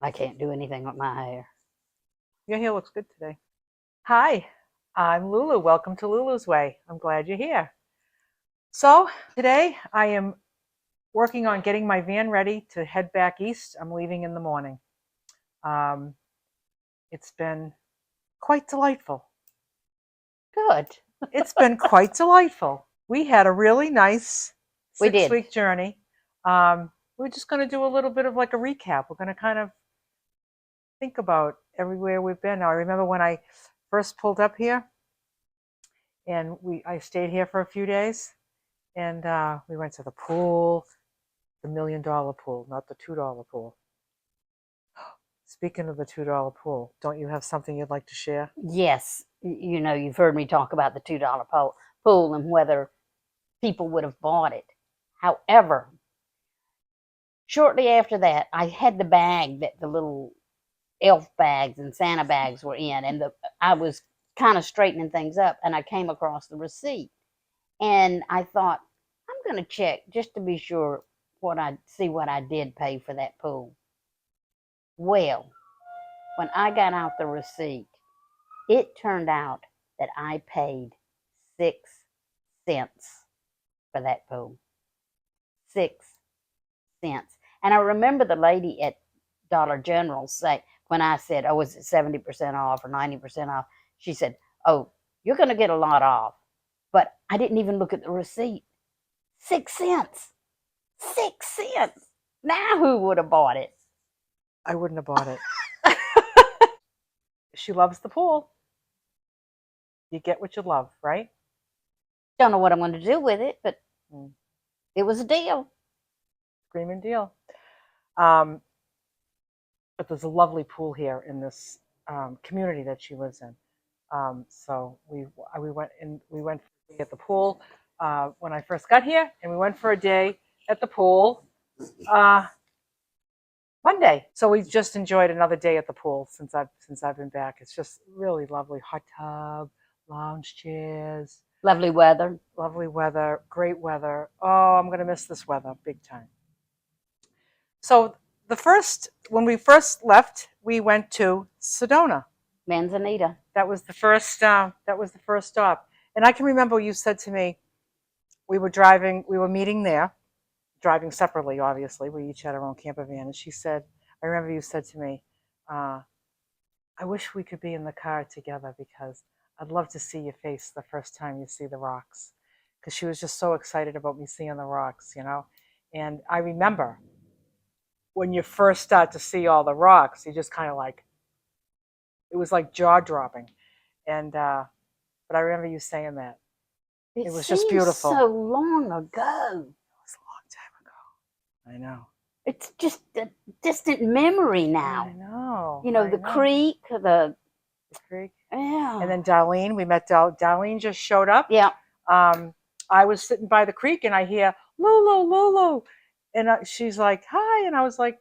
I can't do anything with my hair. Your hair looks good today. Hi, I'm Lulu. Welcome to Lulu's Way. I'm glad you're here. So, today I am working on getting my van ready to head back east. I'm leaving in the morning. Um, it's been quite delightful. Good. It's been quite delightful. We had a really nice We six did. week journey. We're just going to do a little bit of like a recap. We're going to kind of think about everywhere we've been. Now, I remember when I first pulled up here and I stayed here for a few days and we went to the pool, the $1 million pool, not the $2 pool. Speaking of the $2 pool, don't you have something you'd like to share? Yes, you know, you've heard me talk about the $2 pool and whether people would have bought it. However, shortly after that, I had the bag that the little elf bags and Santa bags were in, and I was kind of straightening things up, and I came across the receipt, and I thought I'm going to check just to be sure what I did pay for that pool. Well, when I got out the receipt, it turned out that I paid 6 cents for that pool. 6 cents. And I remember the lady at Dollar General say, when I said, "Oh, is it 70% off or 90% off?" She said, "Oh, you're going to get a lot off." But I didn't even look at the receipt. 6 cents. 6 cents. Now who would have bought it? I wouldn't have bought it. She loves the pool. You get what you love, right? Don't know what I'm going to do with it, but Mm, it was a deal. Screaming deal. Um, but there's a lovely pool here in this community that she lives in. So we went for a day at the pool when I first got here, and we went for a day at the pool uh, Monday. So we just enjoyed another day at the pool since I've been back. It's just really lovely. Hot tub, lounge chairs, Lovely weather. lovely weather, great weather. Oh, I'm gonna miss this weather big time. So when we first left, we went to Sedona. Manzanita. That was the first. That was the first stop. And I can remember you said to me, we were driving. We were meeting there, driving separately. Obviously, we each had our own camper van. And she said, I remember you said to me, uh, "I wish we could be in the car together because I'd love to see your face the first time you see the rocks." Because she was just so excited about me seeing the rocks, you know. And I remember when you first start to see all the rocks, you just kind of like it was like jaw dropping. And but I remember you saying that It it was just seems beautiful. so long ago. It was a long time ago. I know. It's just a distant memory I now. know. You know, I the know. creek, The creek. And yeah. then Darlene, we met Darlene just showed up. Yeah. Um, I was sitting by the creek and I hear Lulu, Lulu, and she's like, "Hi," and I was like,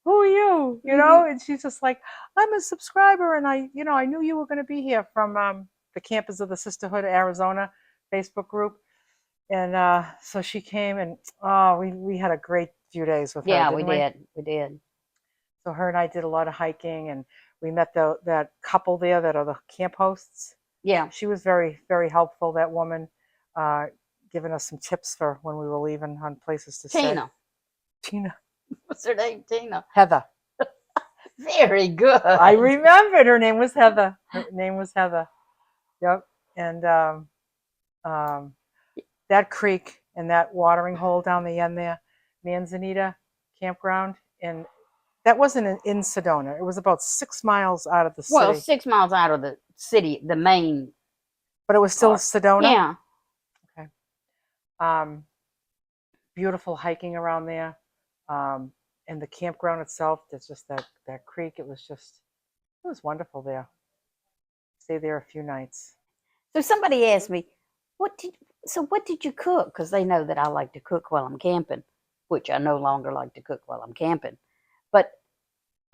"Who are you?" You Mm-hmm. know, and she's just like, "I'm a subscriber, and I knew you were going to be here from the Campus of the Sisterhood Arizona Facebook group." And so she came, and oh, we had a great few days with her, Yeah, we didn't we? did. We did. So her and I did a lot of hiking, and we met that couple there that are the camp hosts. Yeah. She was very, very helpful, that woman, uh, giving us some tips for when we were leaving on places to stay. Tina. Tina. What's her name? Tina. Heather. Very good. I remembered her name was Heather. Her name was Heather. Yep. And um, that creek and that watering hole down the end there, Manzanita Campground, and that wasn't in Sedona. It was about 6 miles out of the Well, city, 6 miles out of the city, the main but it was still part. Sedona. Yeah. Okay. Um, Beautiful hiking around there. Um, and the campground itself, there's just that creek. It was wonderful there. Stayed there a few nights. So somebody asked me, what did you cook? Because they know that I like to cook while I'm camping, which I no longer like to cook while I'm camping. But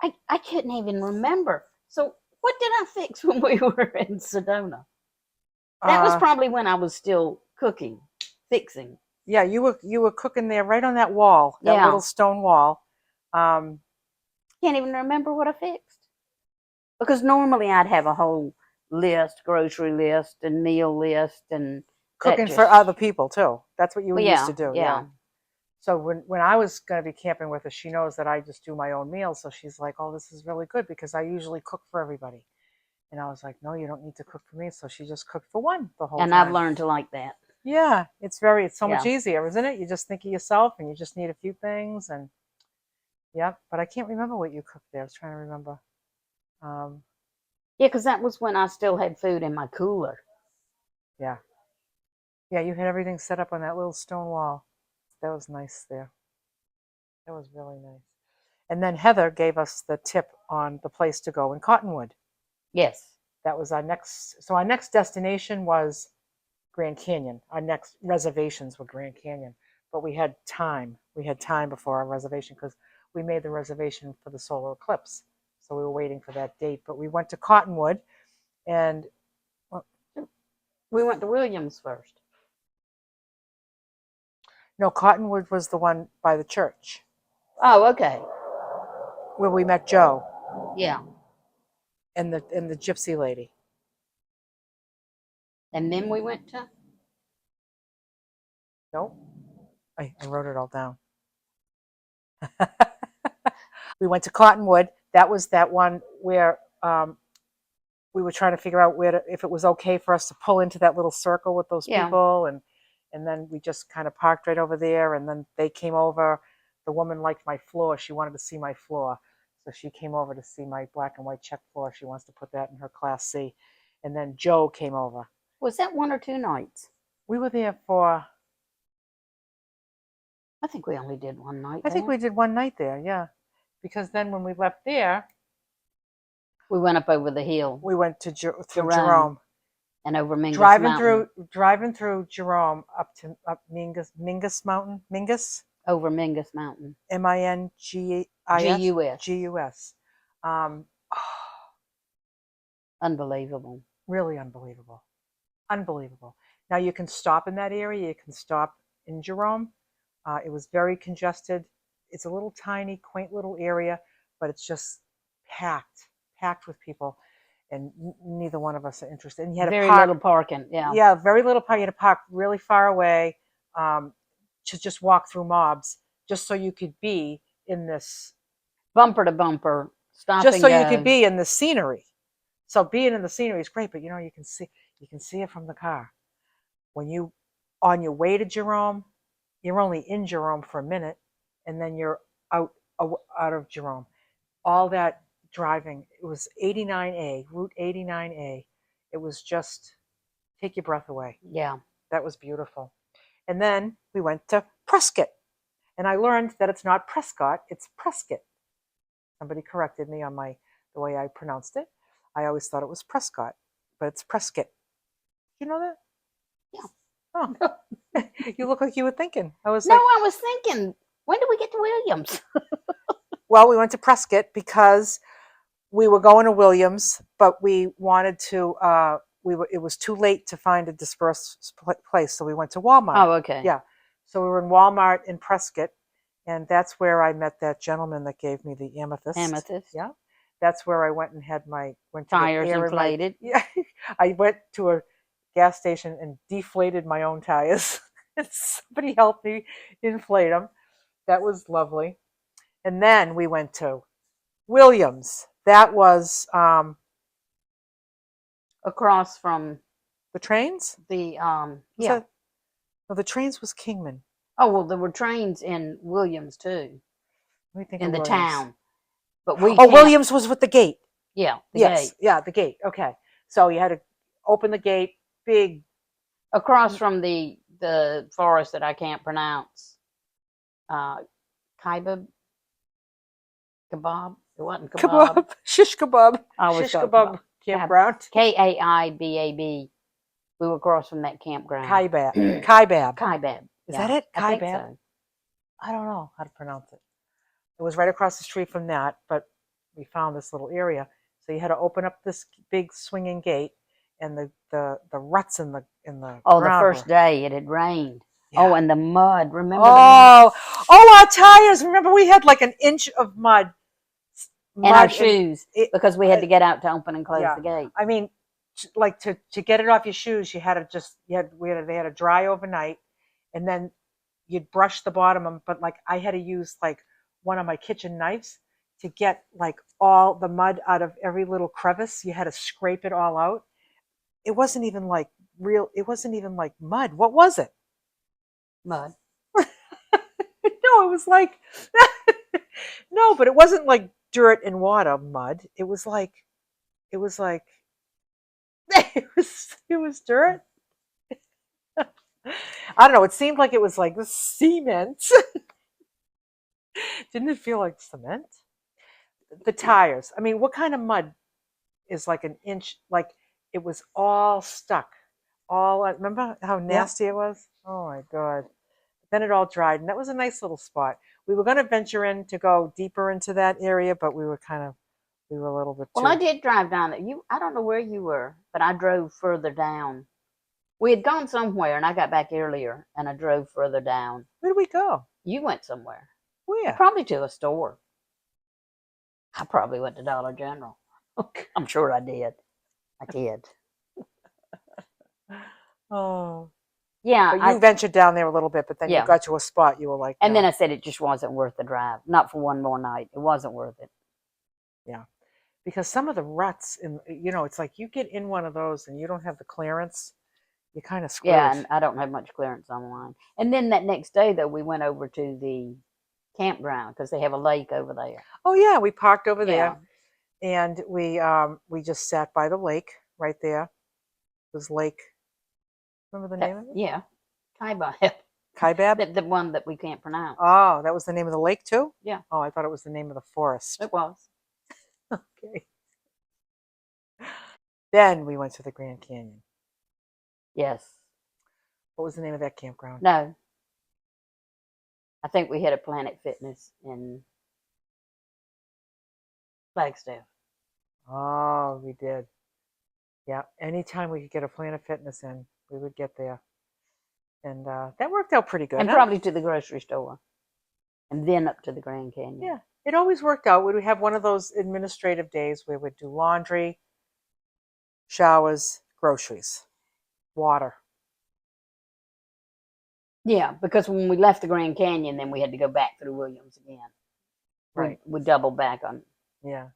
I couldn't even remember. So what did I fix when we were in Sedona? That was Uh, probably when I was still cooking, fixing. yeah, you were cooking there right on that wall, that Yeah. little stone wall. Um, Can't even remember what I fixed. Because normally I'd have a whole list, grocery list and meal list, and that Cooking for just, other people too. That's what you well, used yeah, to do. Yeah. yeah. So when I was going to be camping with her, she knows that I just do my own meals. So she's like, "Oh, this is really good because I usually cook for everybody." And I was like, "No, you don't need to cook for me." So she just cooked for one the whole And I've time. learned to like that. Yeah, it's so much Yeah. easier, isn't it? You just think of yourself and you just need a few things and yeah. But I can't remember what you cooked there. I was trying to remember. Um, Yeah, because that was when I still had food in my cooler. yeah, yeah. You had everything set up on that little stone wall. That was nice there. That was really nice. And then Heather gave us the tip on the place to go in Cottonwood. Yes. That was our next. So our next destination was Grand Canyon. Our next reservations were Grand Canyon, but we had time. We had time before our reservation because we made the reservation for the solar eclipse. So we were waiting for that date. But we went to Cottonwood, and well, We went to Williams first. no, Cottonwood was the one by the church Oh, okay. where we met Joe Yeah. and the gypsy lady. And then we went to, No, I wrote it all down. We went to Cottonwood. That was that one where we were trying to figure out if it was okay for us to pull into that little circle with those yeah. people, and then we just kind of parked right over there, and then they came over. The woman liked my floor. She wanted to see my floor, so she came over to see my black and white check floor. She wants to put that in her Class C. And then Joe came over. Was that 1 or 2 nights? We were there for, I think we only did one night I think there. we did one night there, yeah, because then when we left there, We went up over the hill, we went to through Jerome, Jerome. and over Mingus driving Mountain. driving through Jerome up Mingus Mountain, Over Mingus Mountain. Mingis, GUS. GUS. Um, Unbelievable. really unbelievable, unbelievable. Now you can stop in that area. You can stop in Jerome. It was very congested. It's a little tiny, quaint little area, but it's just packed with people, and neither one of us are interested. And you had to Very park. little parking. Yeah. Yeah, very little park. You had to park really far away to just walk through mobs, just so you could be in this, Bumper to bumper. Stop just and so you could go. be in the scenery. So being in the scenery is great, but you can see it from the car. When you on your way to Jerome, you're only in Jerome for a minute, and then you're out out of Jerome. All that driving, it was 89A, Route 89A. It was just take your breath away. Yeah. That was beautiful. And then we went to Prescott, and I learned that it's not Prescott, it's Prescott. Somebody corrected me on the way I pronounced it. I always thought it was Prescott, but it's Prescott. You know that? Yeah. Oh, you look like you were thinking. I was No, like, I was thinking, when did we get to Williams? well, we went to Prescott because we were going to Williams, but we wanted to. It was too late to find a dispersed place, so we went to Walmart. Oh, okay. Yeah, so we were in Walmart in Prescott, and that's where I met that gentleman that gave me the amethyst. Amethyst. Yeah, that's where I went and had went to Tires air inflated. Yeah, I went to a gas station and deflated my own tires. Somebody helped me inflate them. That was lovely. And then we went to Williams. That was Across from the trains. the, No, the trains was Kingman. Oh, well, there were trains in Williams too, Let me think in of the Williams. town. But we Williams was with the gate. Yeah, the Yes, gate. yeah, the gate. Okay, so you had to open the gate. Big. Across from the forest that I can't pronounce. Kebab. Kebab. It wasn't kebab. Shish kebab. I always Shish thought kebab campground. Kaibab. We were across from that campground. Kaibab. Kaibab. Is that it? I think Kaibab? so. I don't know how to pronounce it. It was right across the street from that, but we found this little area. So you had to open up this big swinging gate, and the ruts in the Oh, ground the first day it had rained. Yeah. Oh, and the mud. Remember our tires. Remember we had like an inch of mud And our mud shoes, because we had to get out to open and close yeah. the gate. I mean, like to get it off your shoes, you had to just they had to dry overnight, and then you'd brush the bottom of them. But like I had to use like one of my kitchen knives to get like all the mud out of every little crevice. You had to scrape it all out. It wasn't even like real. It wasn't even like mud. What was it? Mud. No, it was like no, but it wasn't like dirt and water mud. It was like it was like it was dirt. I don't know. It seemed like it was like cement. Didn't it feel like cement? The tires. I mean, what kind of mud is like an inch? Like it was all stuck. All remember how nasty it was? Oh my god. Then it all dried, and that was a nice little spot. We were going to venture in to go deeper into that area, but we were a little bit Well, I too. did drive down there. I don't know where you were, but I drove further down. We had gone somewhere, and I got back earlier, and I drove further down. Where did we go? You went somewhere, Where? probably to a store. I probably went to Dollar General. I'm sure I did. I did. Oh. Yeah, But you ventured down there a little bit, but then you yeah. got to a spot you were like, And no. then I said it just wasn't worth the drive. Not for one more night. It wasn't worth it. Yeah. Because some of the ruts in it's like you get in one of those and you don't have the clearance, you kind of screwed. Yeah, and I don't have much clearance online. And then that next day, though, we went over to the campground because they have a lake over there. Oh yeah, we parked over Yeah. there, and we just sat by the lake right there. It was Lake. Remember the name of it? Yeah. Kaibab. Kaibab. The one that we can't pronounce. Oh, that was the name of the lake too? Yeah. Oh, I thought it was the name of the forest. It was. Okay. Then we went to the Grand Canyon. Yes. What was the name of that campground? No. I think we had a Planet Fitness in Flagstaff. Oh, we did. Yeah. Anytime we could get a Planet Fitness in, we would get there. And that worked out pretty good. And probably to the grocery store. And then up to the Grand Canyon. Yeah. It always worked out. We would have one of those administrative days where we'd do laundry, showers, groceries, water. Yeah, because when we left the Grand Canyon, then we had to go back through Williams again. Right. We doubled back on. Yeah.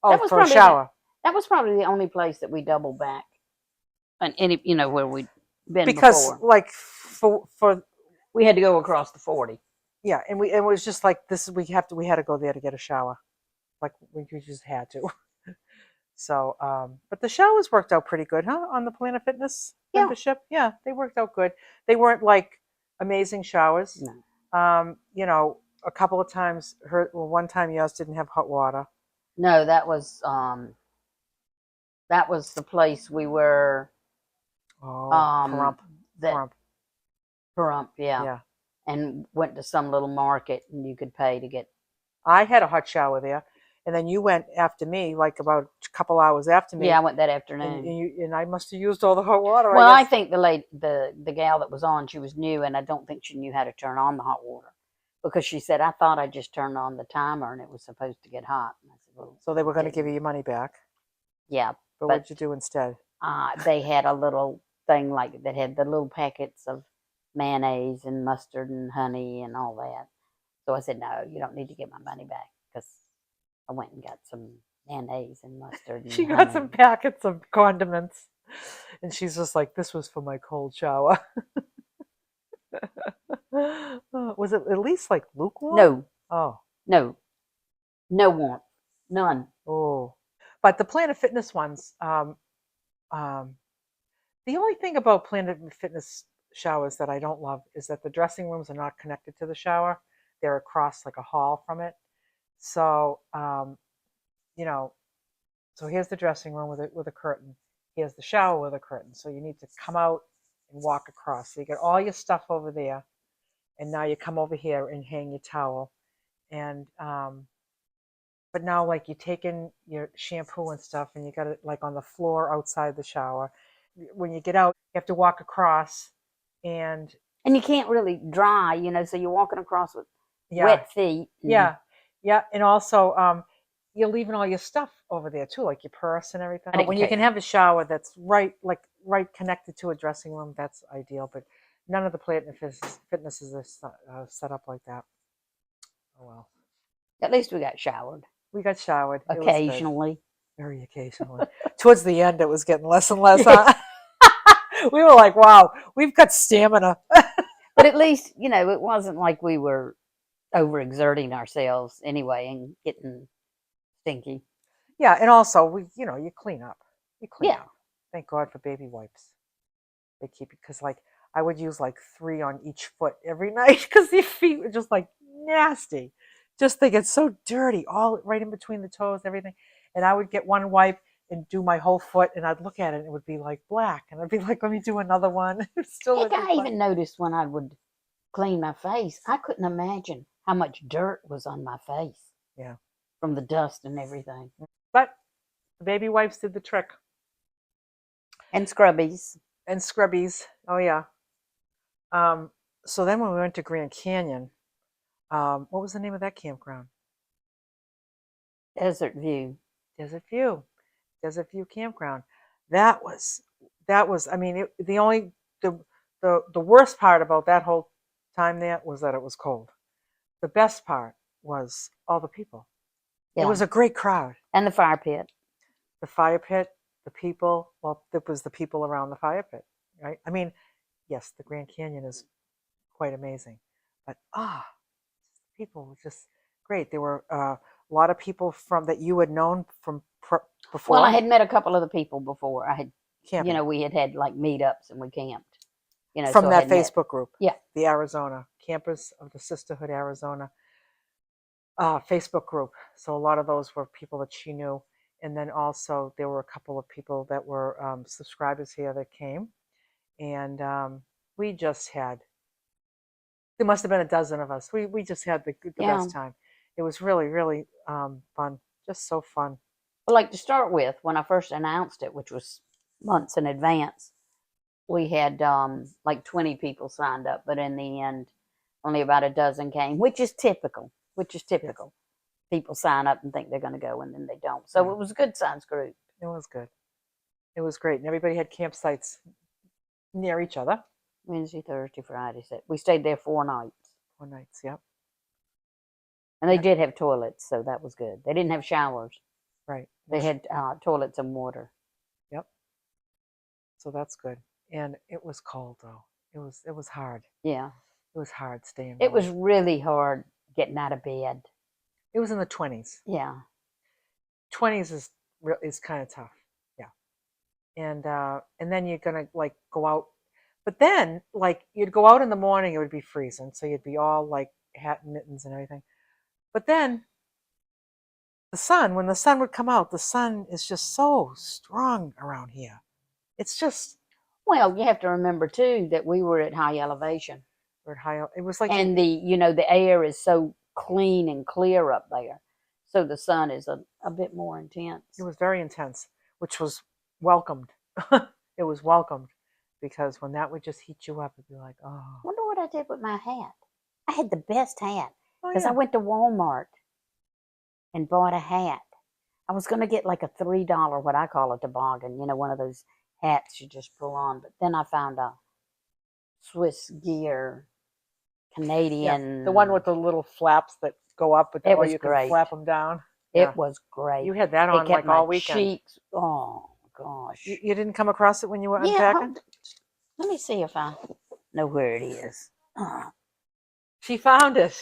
Oh, for a probably shower. That was probably the only place that we doubled back. And any, where we'd been because before. like for we had to go across the 40. Yeah, and it was just like this. We had to go there to get a shower, like we just had to. So, but the showers worked out pretty good, huh? On the Planet Fitness membership, yeah, they worked out good. They weren't like amazing showers. No. A couple of times, one time yours didn't have hot water. No, that was the place we were. Oh, Pahrump, yeah. Yeah. And went to some little market, and you could pay to get. I had a hot shower there, and then you went after me, like about a couple hours after me. Yeah, I went that afternoon. And I must have used all the hot water. Well, I think the gal that was on, she was new, and I don't think she knew how to turn on the hot water, because she said, "I thought I just turned on the timer and it was supposed to get hot." And I said, "Well, so they were going to give you your money back." Yeah, but what did you do instead? They had a little thing like that had the little packets of mayonnaise and mustard and honey and all that. So I said, "No, you don't need to get my money back," because I went and got some mayonnaise and mustard. And she got some packets of condiments, and she's just like, "This was for my cold shower." Was it at least like lukewarm? No. Oh. No. No warmth. None. Oh. But the Planet Fitness ones, the only thing about Planet Fitness showers that I don't love is that the dressing rooms are not connected to the shower. They're across like a hall from it. So, so here's the dressing room with a curtain. Here's the shower with a curtain. So you need to come out and walk across. So you get all your stuff over there, and now you come over here and hang your towel. And but now like you take in your shampoo and stuff, and you got it like on the floor outside the shower. When you get out, you have to walk across, and you can't really dry, so you're walking across with wet feet. Yeah, and also you're leaving all your stuff over there too, like your purse and everything. I But didn't when you can care. have a shower that's right connected to a dressing room, that's ideal. But none of the Planet Fitnesses are set up like that. Oh well. At least we got showered We got showered. It was good. occasionally. Very occasionally. Towards the end, it was getting less and less. Huh? We were like, wow, we've got stamina. But at least, it wasn't like we were overexerting ourselves anyway and getting stinky. Yeah, and also you clean up. You clean Yeah. up. Thank God for baby wipes. They keep it because like I would use like 3 on each foot every night because your feet were just like nasty. Just they get so dirty, all right in between the toes, everything. And I would get one wipe and do my whole foot, and I'd look at it, and it would be like black, and I'd be like, "Let me do another one." It still Heck, would be I black. even noticed when I would clean my face, I couldn't imagine how much dirt was on my face Yeah, from the dust and everything. but the baby wipes did the trick, And scrubbies. and scrubbies. Oh yeah. Um, so then when we went to Grand Canyon, what was the name of that campground? Desert View. Desert View. Desert View Campground. That was that was. I mean, the only the worst part about that whole time there was that it was cold. The best part was all the people. It Yeah. was a great crowd. And the fire pit. The fire pit, the people. Well, it was the people around the fire pit, right? I mean, yes, the Grand Canyon is quite amazing, but people were just great. There were a lot of people from that you had known from Well, I before had met a couple of the people before. I had, camping. we had like meetups and we camped. From So I that had met. Facebook group, Yeah. the Arizona Campers of the Sisterhood Arizona Facebook group. So a lot of those were people that she knew, and then also there were a couple of people that were subscribers here that came, and we just had. There must have been a dozen of us. We just had the Yeah. best time. It was really really fun, just so fun. Well, like to start with, when I first announced it, which was months in advance, we had like 20 people signed up, but in the end, only about a dozen came, which is typical. Yes, People sign up and think they're going to go and then they don't. So yeah, it was a good sized group. it was good. It was great, and everybody had campsites near each other. Wednesday, Thursday, Friday. We stayed there 4 nights. 4 nights, yep. And they Yep. did have toilets, so that was good. They didn't have showers. Right. They had toilets and water. Yep. So that's good. And it was cold though. It was hard. Yeah. It was hard staying It warm. was really hard getting out of bed. It was in the 20s. Yeah. 20s is kind of tough. Yeah. And then you're gonna like go out, but then like you'd go out in the morning, it would be freezing, so you'd be all like hat and mittens and everything. But then when the sun would come out, the sun is just so strong around here. It's just Well, you have to remember too that we were at high elevation. or high. It was like And the air is so clean and clear up there. So the sun is a bit more intense. it was very intense, which was welcomed. It was welcomed because when that would just heat you up, it'd be like, oh, Wonder what I did with my hat. I had the best hat oh because yeah, I went to Walmart and bought a hat. I was going to get like a $3, what I call a toboggan, one of those hats you just pull on. But then I found a Swiss gear yeah, Canadian. the one with the little flaps that go up, but It or was you can great. flap them down. Yeah, It was great. you had that It on kept like all my weekend. cheeks. Oh gosh. You didn't come across it when you were Yeah. unpacking? Let me see if I know where it is. She found it.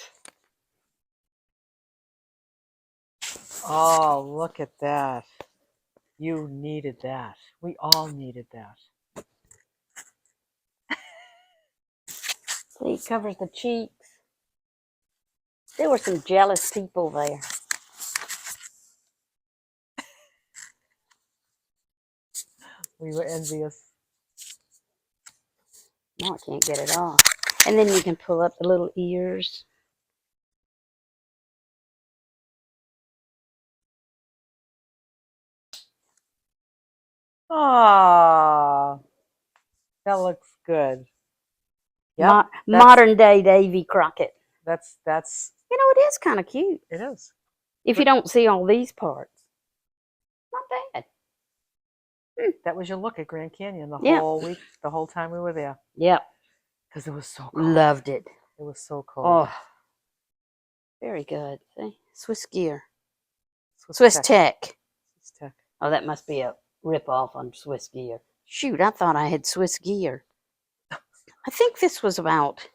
Oh, look at that. You needed that. We all needed that. See, it covers the cheeks. There were some jealous people there. We were envious. No, I can't get it off. And then you can pull up the little ears. Ah, that looks good. Yep, Modern day Davy Crockett. that's It is kind of cute. it is. If you don't see all these parts, not bad. That was your look at Grand Canyon the Yeah. whole week, the whole time we were there, Yep. because it was so cold. Loved it. It was so cold. Oh, very good. See? Swiss gear. Swiss Tech. Swiss Tech. Oh, that must be a rip-off on Swiss gear. Shoot, I thought I had Swiss gear. I think this was about,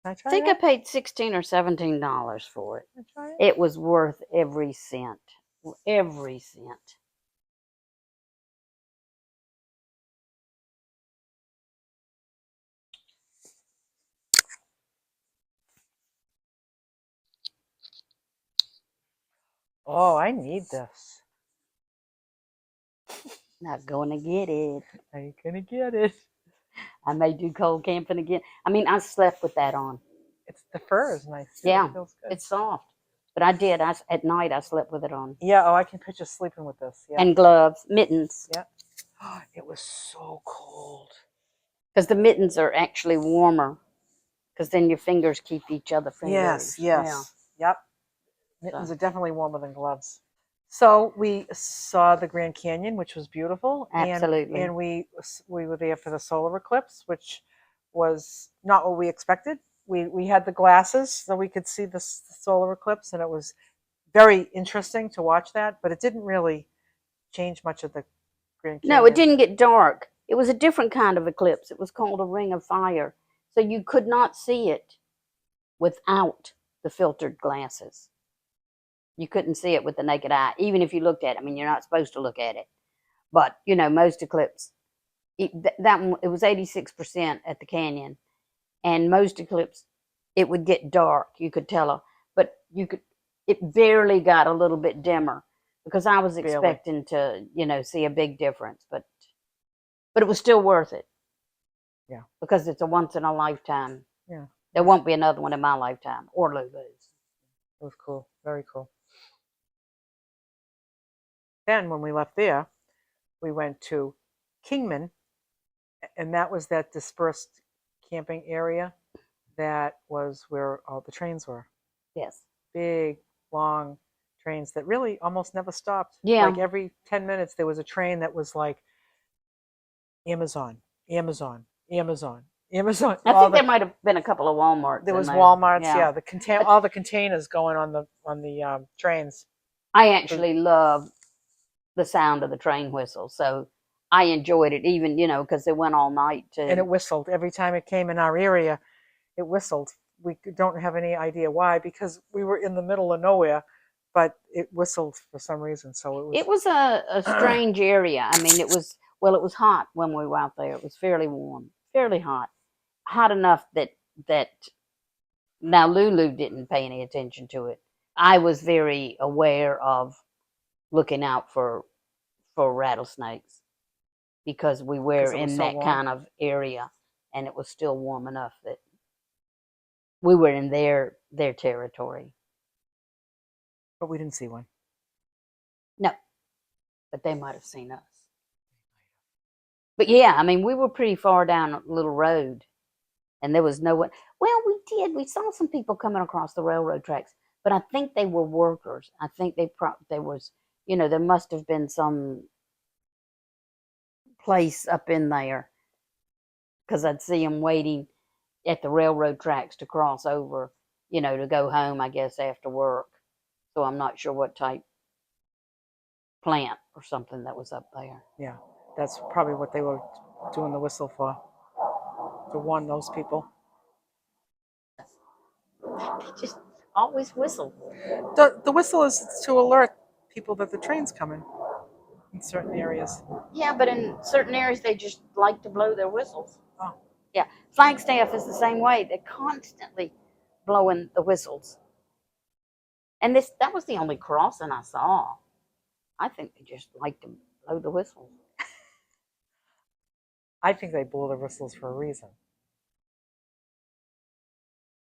Can I try I think I that? paid $16 or $17 for it. Can I try it? It was worth every cent. Every cent. Oh, I need this. Not going to get it. I ain't gonna get it. I may do cold camping again. I mean, I slept with that on. It's the fur is nice too. Yeah, It feels good. it's soft. But I did. At night, I slept with it on. Yeah. Oh, I can picture sleeping with this. Yeah. And gloves, mittens. Yeah. It was so cold. Because the mittens are actually warmer. Because then your fingers keep each other fingers. Yes. Yes. Yep. Mittens are definitely warmer than gloves. So we saw the Grand Canyon, which was beautiful. Absolutely. And we were there for the solar eclipse, which was not what we expected. We had the glasses so we could see the solar eclipse, and it was very interesting to watch that, but it didn't really change much of the Grand Canyon. No, it didn't get dark. It was a different kind of eclipse. It was called a ring of fire. So you could not see it without the filtered glasses. You couldn't see it with the naked eye, even if you looked at it. I mean, you're not supposed to look at it. But, you know, most eclipse, that one, it was 86% at the canyon. And most eclipse, it would get dark. You could tell, but it barely got a little bit dimmer because I was expecting to, you know, see a big difference, but it was still worth it. Yeah. Because it's a once in a lifetime. Yeah. There won't be another one in my lifetime or Lulu's. It was cool. Very cool. Then when we left there, we went to Kingman, and that was that dispersed camping area that was where all the trains were. Yes. Big, long trains that really almost never stopped. Yeah. Like every 10 minutes, there was a train that was like Amazon, Amazon, Amazon, Amazon. I think there might have been a couple of Walmarts. There was there. Walmarts, yeah. All the containers going on the trains. I actually love the sound of the train whistle, so I enjoyed it, even, you know, because it went all night too. And it whistled every time it came in our area. It whistled. We don't have any idea why, because we were in the middle of nowhere, but it whistled for some reason. So it was a strange area. I mean, it was hot when we were out there. It was fairly warm, fairly hot enough that now Lulu didn't pay any attention to it. I was very aware of looking out for rattlesnakes because we were in that kind of area, and it was still warm enough that we were in their territory. But we didn't see one. No, but they might have seen us. But yeah, I mean, we were pretty far down a little road, and there was no one. Well, we saw some people coming across the railroad tracks, but I think they were workers. I think there was, you know, there must have been some place up in there because I'd see them waiting at the railroad tracks to cross over, you know, to go home, I guess, after work. So I'm not sure what type plant or something that was up there. Yeah, that's probably what they were doing the whistle for, to warn those people. They just always whistle. The whistle is to alert people that the train's coming in certain areas. Yeah, but in certain areas they just like to blow their whistles. Oh. Yeah, Flagstaff is the same way. They're constantly blowing the whistles. And that was the only crossing I saw. I think they just like to blow the whistles. I think they blow the whistles for a reason.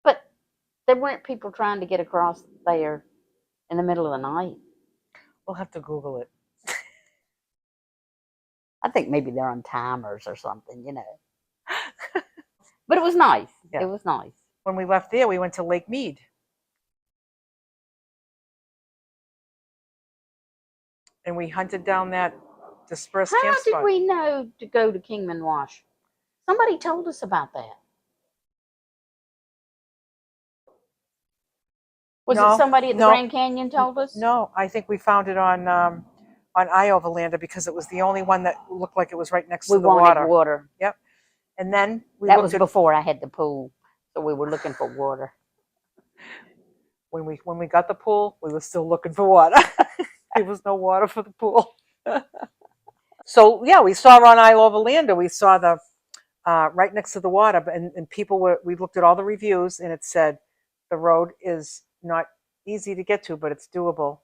But there weren't people trying to get across there in the middle of the night. We'll have to Google it. I think maybe they're on timers or something, you know. But it was nice. Yeah. It was nice. When we left there, we went to Lake Mead. and we hunted down that dispersed How camp did spot. we know to go to Kingman Wash? Somebody told us about that. Was it No, somebody at the no, Grand Canyon told us? no. I think we found it on Iovalander because it was the only one that looked like it was right next We to the wanted water. water. Yep. And then we That looked was at before I had the pool, so we were looking for water. when we got the pool, we were still looking for water. There was no water for the pool. So yeah, we saw on Iovalander, we saw the right next to the water, and people were. We looked at all the reviews, and it said the road is not easy to get to, but it's doable.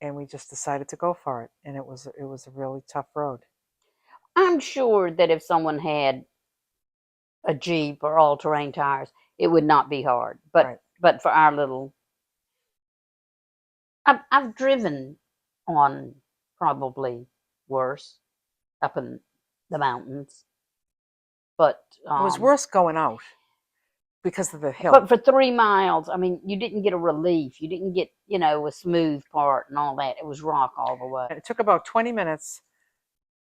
And we just decided to go for it, and it was a really tough road. I'm sure that if someone had a Jeep or all-terrain tires, it would not be hard. Right. But for our little, I've driven on probably worse up in the mountains, but It was worse going out because of the hill. but for 3 miles, I mean, you didn't get a relief. You didn't get, a smooth part and all that. It was rock all the way. And it took about 20 minutes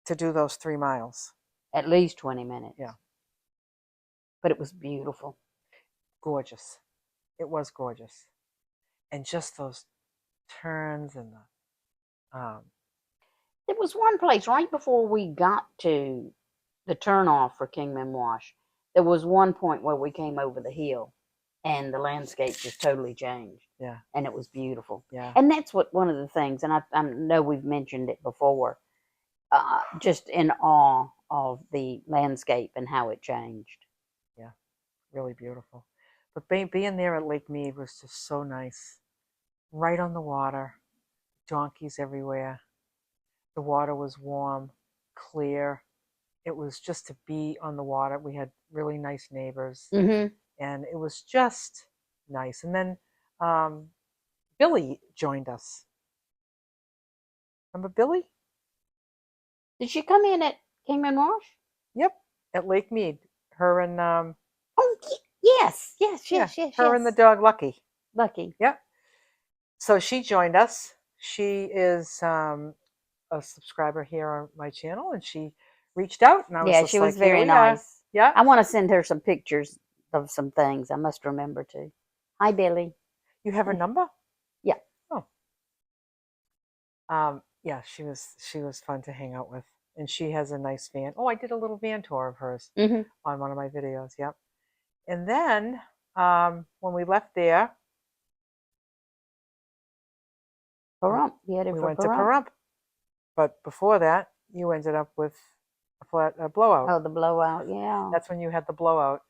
to do those 3 miles. At least 20 minutes. Yeah. But it was beautiful. Gorgeous. It was gorgeous. And just those turns and the There was one place right before we got to the turnoff for Kingman Wash. There was one point where we came over the hill and the landscape just totally changed. Yeah. And it was beautiful. Yeah. And that's what one of the things, and I know we've mentioned it before, just in awe of the landscape and how it changed. Yeah. Really beautiful. But being there at Lake Mead was just so nice. Right on the water, donkeys everywhere. The water was warm, clear. It was just to be on the water. We had really nice neighbors, Mm-hmm. and it was just nice. And then Billy joined us. Remember Billy? Did she come in at Kingman Wash? Yep, at Lake Mead. Her and Oh, yes, yes, yeah, yes, yes. her and the dog Lucky. Lucky. Yep. So she joined us. She is a subscriber here on my channel, and she reached out, and I was Yeah, just she was like, here very we are. nice. Yeah. I want to send her some pictures of some things. I must remember to. Hi, Billy. You have her number? Yeah. Oh. Yeah, she was fun to hang out with, and she has a nice van. Oh, I did a little van tour of hers Mm-hmm. on one of my videos. Yep. And then when we left there, Pahrump. You headed we for went to Pahrump. Pahrump. But before that, you ended up with a blowout. Oh, the blowout. Yeah. That's when you had the blowout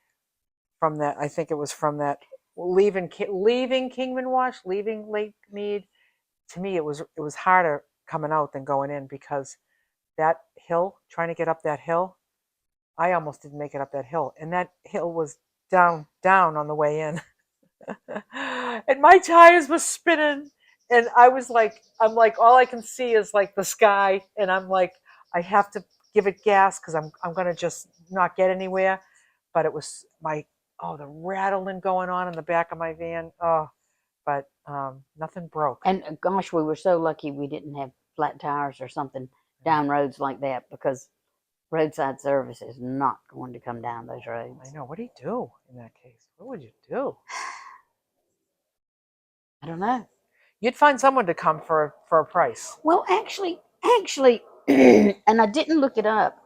from that. I think it was from that leaving Kingman Wash, leaving Lake Mead. To me, it was harder coming out than going in because that hill, trying to get up that hill, I almost didn't make it up that hill, and that hill was down on the way in, and my tires were spinning, and I'm like, all I can see is like the sky, and I'm like, I have to give it gas because I'm gonna just not get anywhere, but it was the rattling going on in the back of my van, but nothing broke. And gosh, we were so lucky we didn't have flat tires or something down roads like that because roadside service is not going to come down those roads. I know. What do you do in that case? What would you do? I don't know. You'd find someone to come for a price. Well, actually, and I didn't look it up,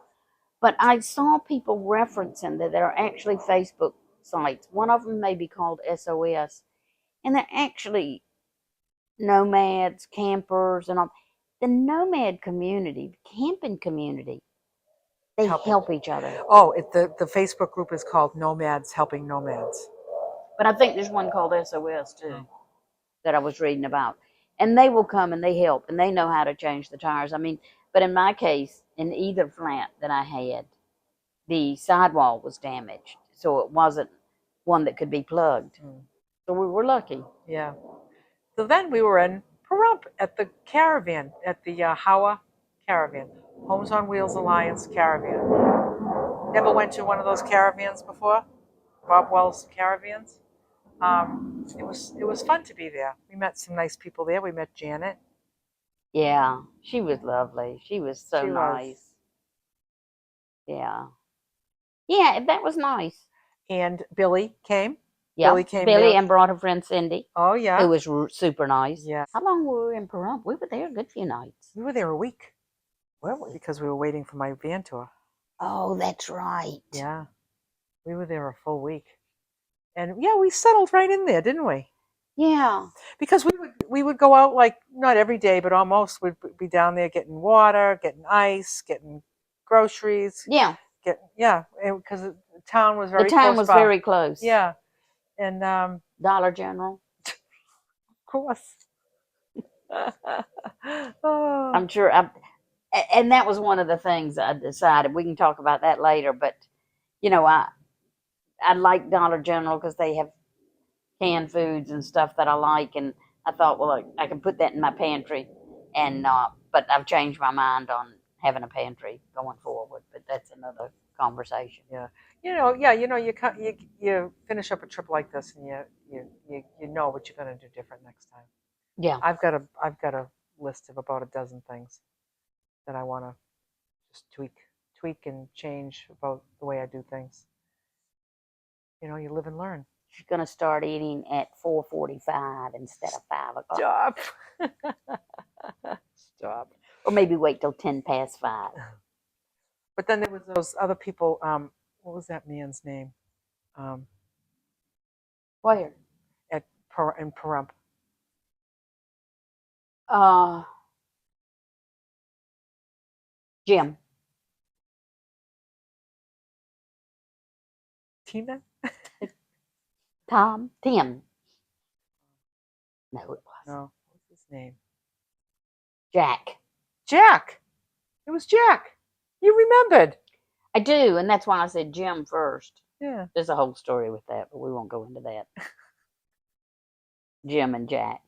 but I saw people referencing that there are actually Facebook sites. One of them may be called SOS, and they're actually nomads, campers, and all. The nomad community, the camping community, they help each other. Oh, the Facebook group is called Nomads Helping Nomads. But I think there's one called SOS too that I was reading about. And they will come and they help and they know how to change the tires. I mean, but in my case, in either flat that I had, the sidewall was damaged. So it wasn't one that could be plugged. So we were lucky. Yeah. So then we were in Pahrump at the caravan, at the Hawa caravan, Homes on Wheels Alliance caravan. Never went to one of those caravans before, Bob Wells caravans. It was fun to be there. We met some nice people there. We met Janet. Yeah, she was lovely. She was so She was. nice. Yeah. Yeah, that was nice. And Billy came. Billy Yep. came Billy there. and brought her friend Cindy, Oh who yeah. was super nice. Yeah. How long were we in Pahrump? We were there a good few nights. We were there a week. Because we were waiting for my van tour. Oh, that's right. Yeah. We were there a full week. And yeah, we settled right in there, didn't we? Yeah. Because we would go out like not every day, but almost we'd be down there getting water, getting ice, getting groceries, Yeah. yeah, because the town was The very town close was by. very close. Yeah, and Dollar General. of course. Oh, I'm sure. And that was one of the things I decided. We can talk about that later. But you know, I like Dollar General because they have canned foods and stuff that I like, and I thought, well, I can put that in my pantry. And but I've changed my mind on having a pantry going forward. But that's another conversation. yeah. Yeah. You finish up a trip like this, and you know what you're gonna do different next time. Yeah. I've got a list of about a dozen things that I want to just tweak and change about the way I do things. You live and learn. She's gonna start eating at 4:45 instead of 5 o'clock, Stop. Stop. or maybe wait till 5:10. But then there was those other people. What was that man's name? Um, Where? in Pahrump. Uh, Jim. Tina? Tom. Tim. No, it wasn't. No. What's his name? Jack. Jack. It was Jack. You remembered. I do, and that's why I said Jim first. Yeah. There's a whole story with that, but we won't go into that. Jim and Jack.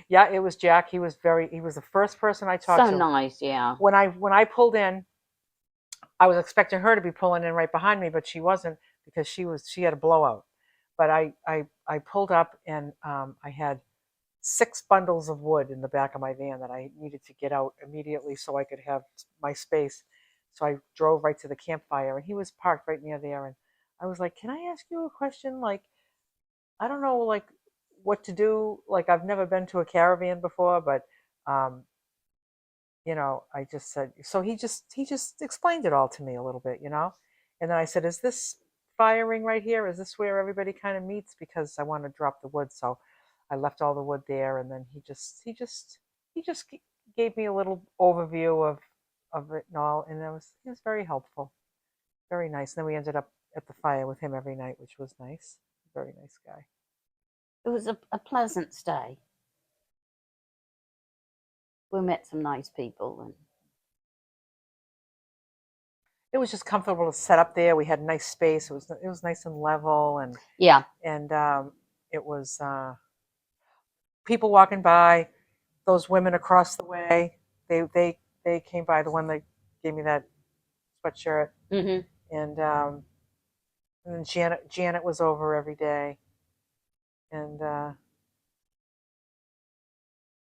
Yeah, it was Jack. He was the first person I talked So to. nice, yeah. When I pulled in, I was expecting her to be pulling in right behind me, but she wasn't because she had a blowout. But I pulled up and I had 6 bundles of wood in the back of my van that I needed to get out immediately so I could have my space. So I drove right to the campfire and he was parked right near there. And I was like, "Can I ask you a question? Like, I don't know, like what to do. Like, I've never been to a caravan before, but um, I just said." So he just explained it all to me a little bit, and then I said, "Is this firing right here? Is this where everybody kind of meets? Because I want to drop the wood." So I left all the wood there, and then he just gave me a little overview of it and all, and it was very helpful, very nice. And then we ended up at the fire with him every night, which was nice. Very nice guy. It was a pleasant stay. We met some nice people, and It was just comfortable to set up there. We had nice space. It was nice and level, and yeah, and it was people walking by. Those women across the way, they came by. The one that gave me that sweatshirt, mm-hmm. and then Janet was over every day, and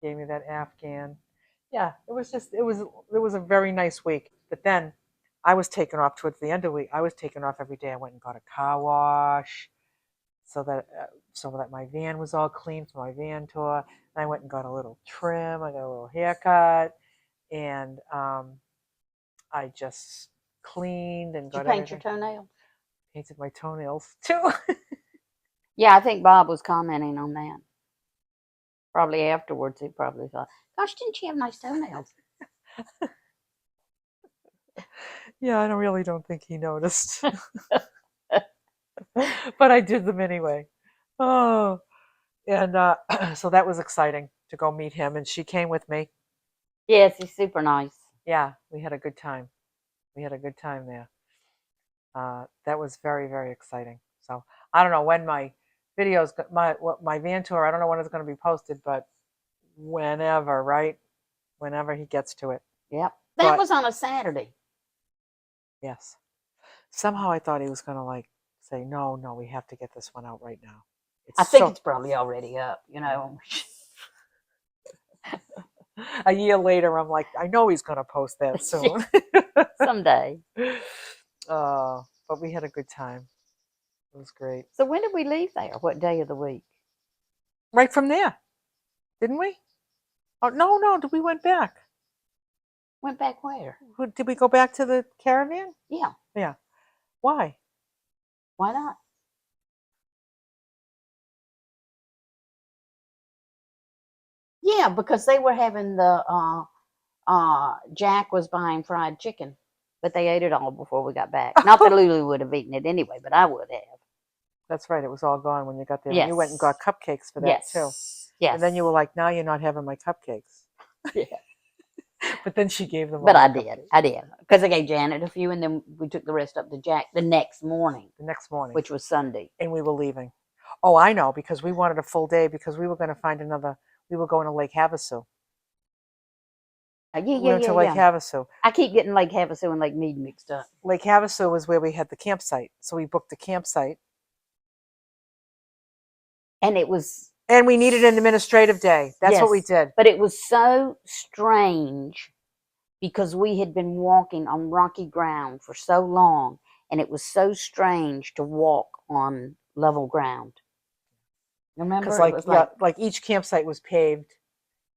gave me that Afghan. Yeah, it was a very nice week. But then I was taken off towards the end of the week. I was taken off every day. I went and got a car wash so that my van was all clean for my van tour. And I went and got a little trim. I got a little haircut, and I just cleaned and Did you got paint your everything. toenails? Painted my toenails too. Yeah, I think Bob was commenting on that. Probably afterwards, he probably thought, "Gosh, didn't she have nice toenails?" Yeah, I really don't think he noticed, but I did them anyway. Oh, and so that was exciting to go meet him, and she came with me. Yes, he's super nice. Yeah, we had a good time. We had a good time there. That was very, very exciting. So I don't know when my videos, my van tour. I don't know when it's going to be posted, but whenever, right? Whenever he gets to it. Yep, that But was on a Saturday. yes, somehow I thought he was going to like say, "No, no, we have to get this one out right now." I It's think so it's probably already up. A year later, I'm like, I know he's going to post that soon. Someday. But we had a good time. It was great. So when did we leave there? What day of the week? Right from there, didn't we? Oh, no, we went back. Went back where? Did we go back to the caravan? Yeah. Yeah. Why? Why not? Yeah, because they were having the Jack was buying fried chicken, but they ate it all before we got back. Not that Lulu would have eaten it anyway, but I would have. That's right. It was all gone when you got there. Yes. And you went and got cupcakes for that too. Yes. And then you were like, now you're not having my cupcakes. Yeah. But then she gave them all But I the did. cupcakes. I did. Because I gave Janet a few, and then we took the rest up to Jack the next morning, The next morning. which was Sunday. And we were leaving. Oh, I know, because we wanted a full day because we were going to find we were going to Lake Havasu. We went to Lake Havasu. I keep getting Lake Havasu and Lake Mead mixed up. Lake Havasu was where we had the campsite. So we booked the campsite. And it was. And we needed an administrative day. That's what we did. But it was so strange because we had been walking on rocky ground for so long, and it was so strange to walk on level ground. Remember? Because like each campsite was paved,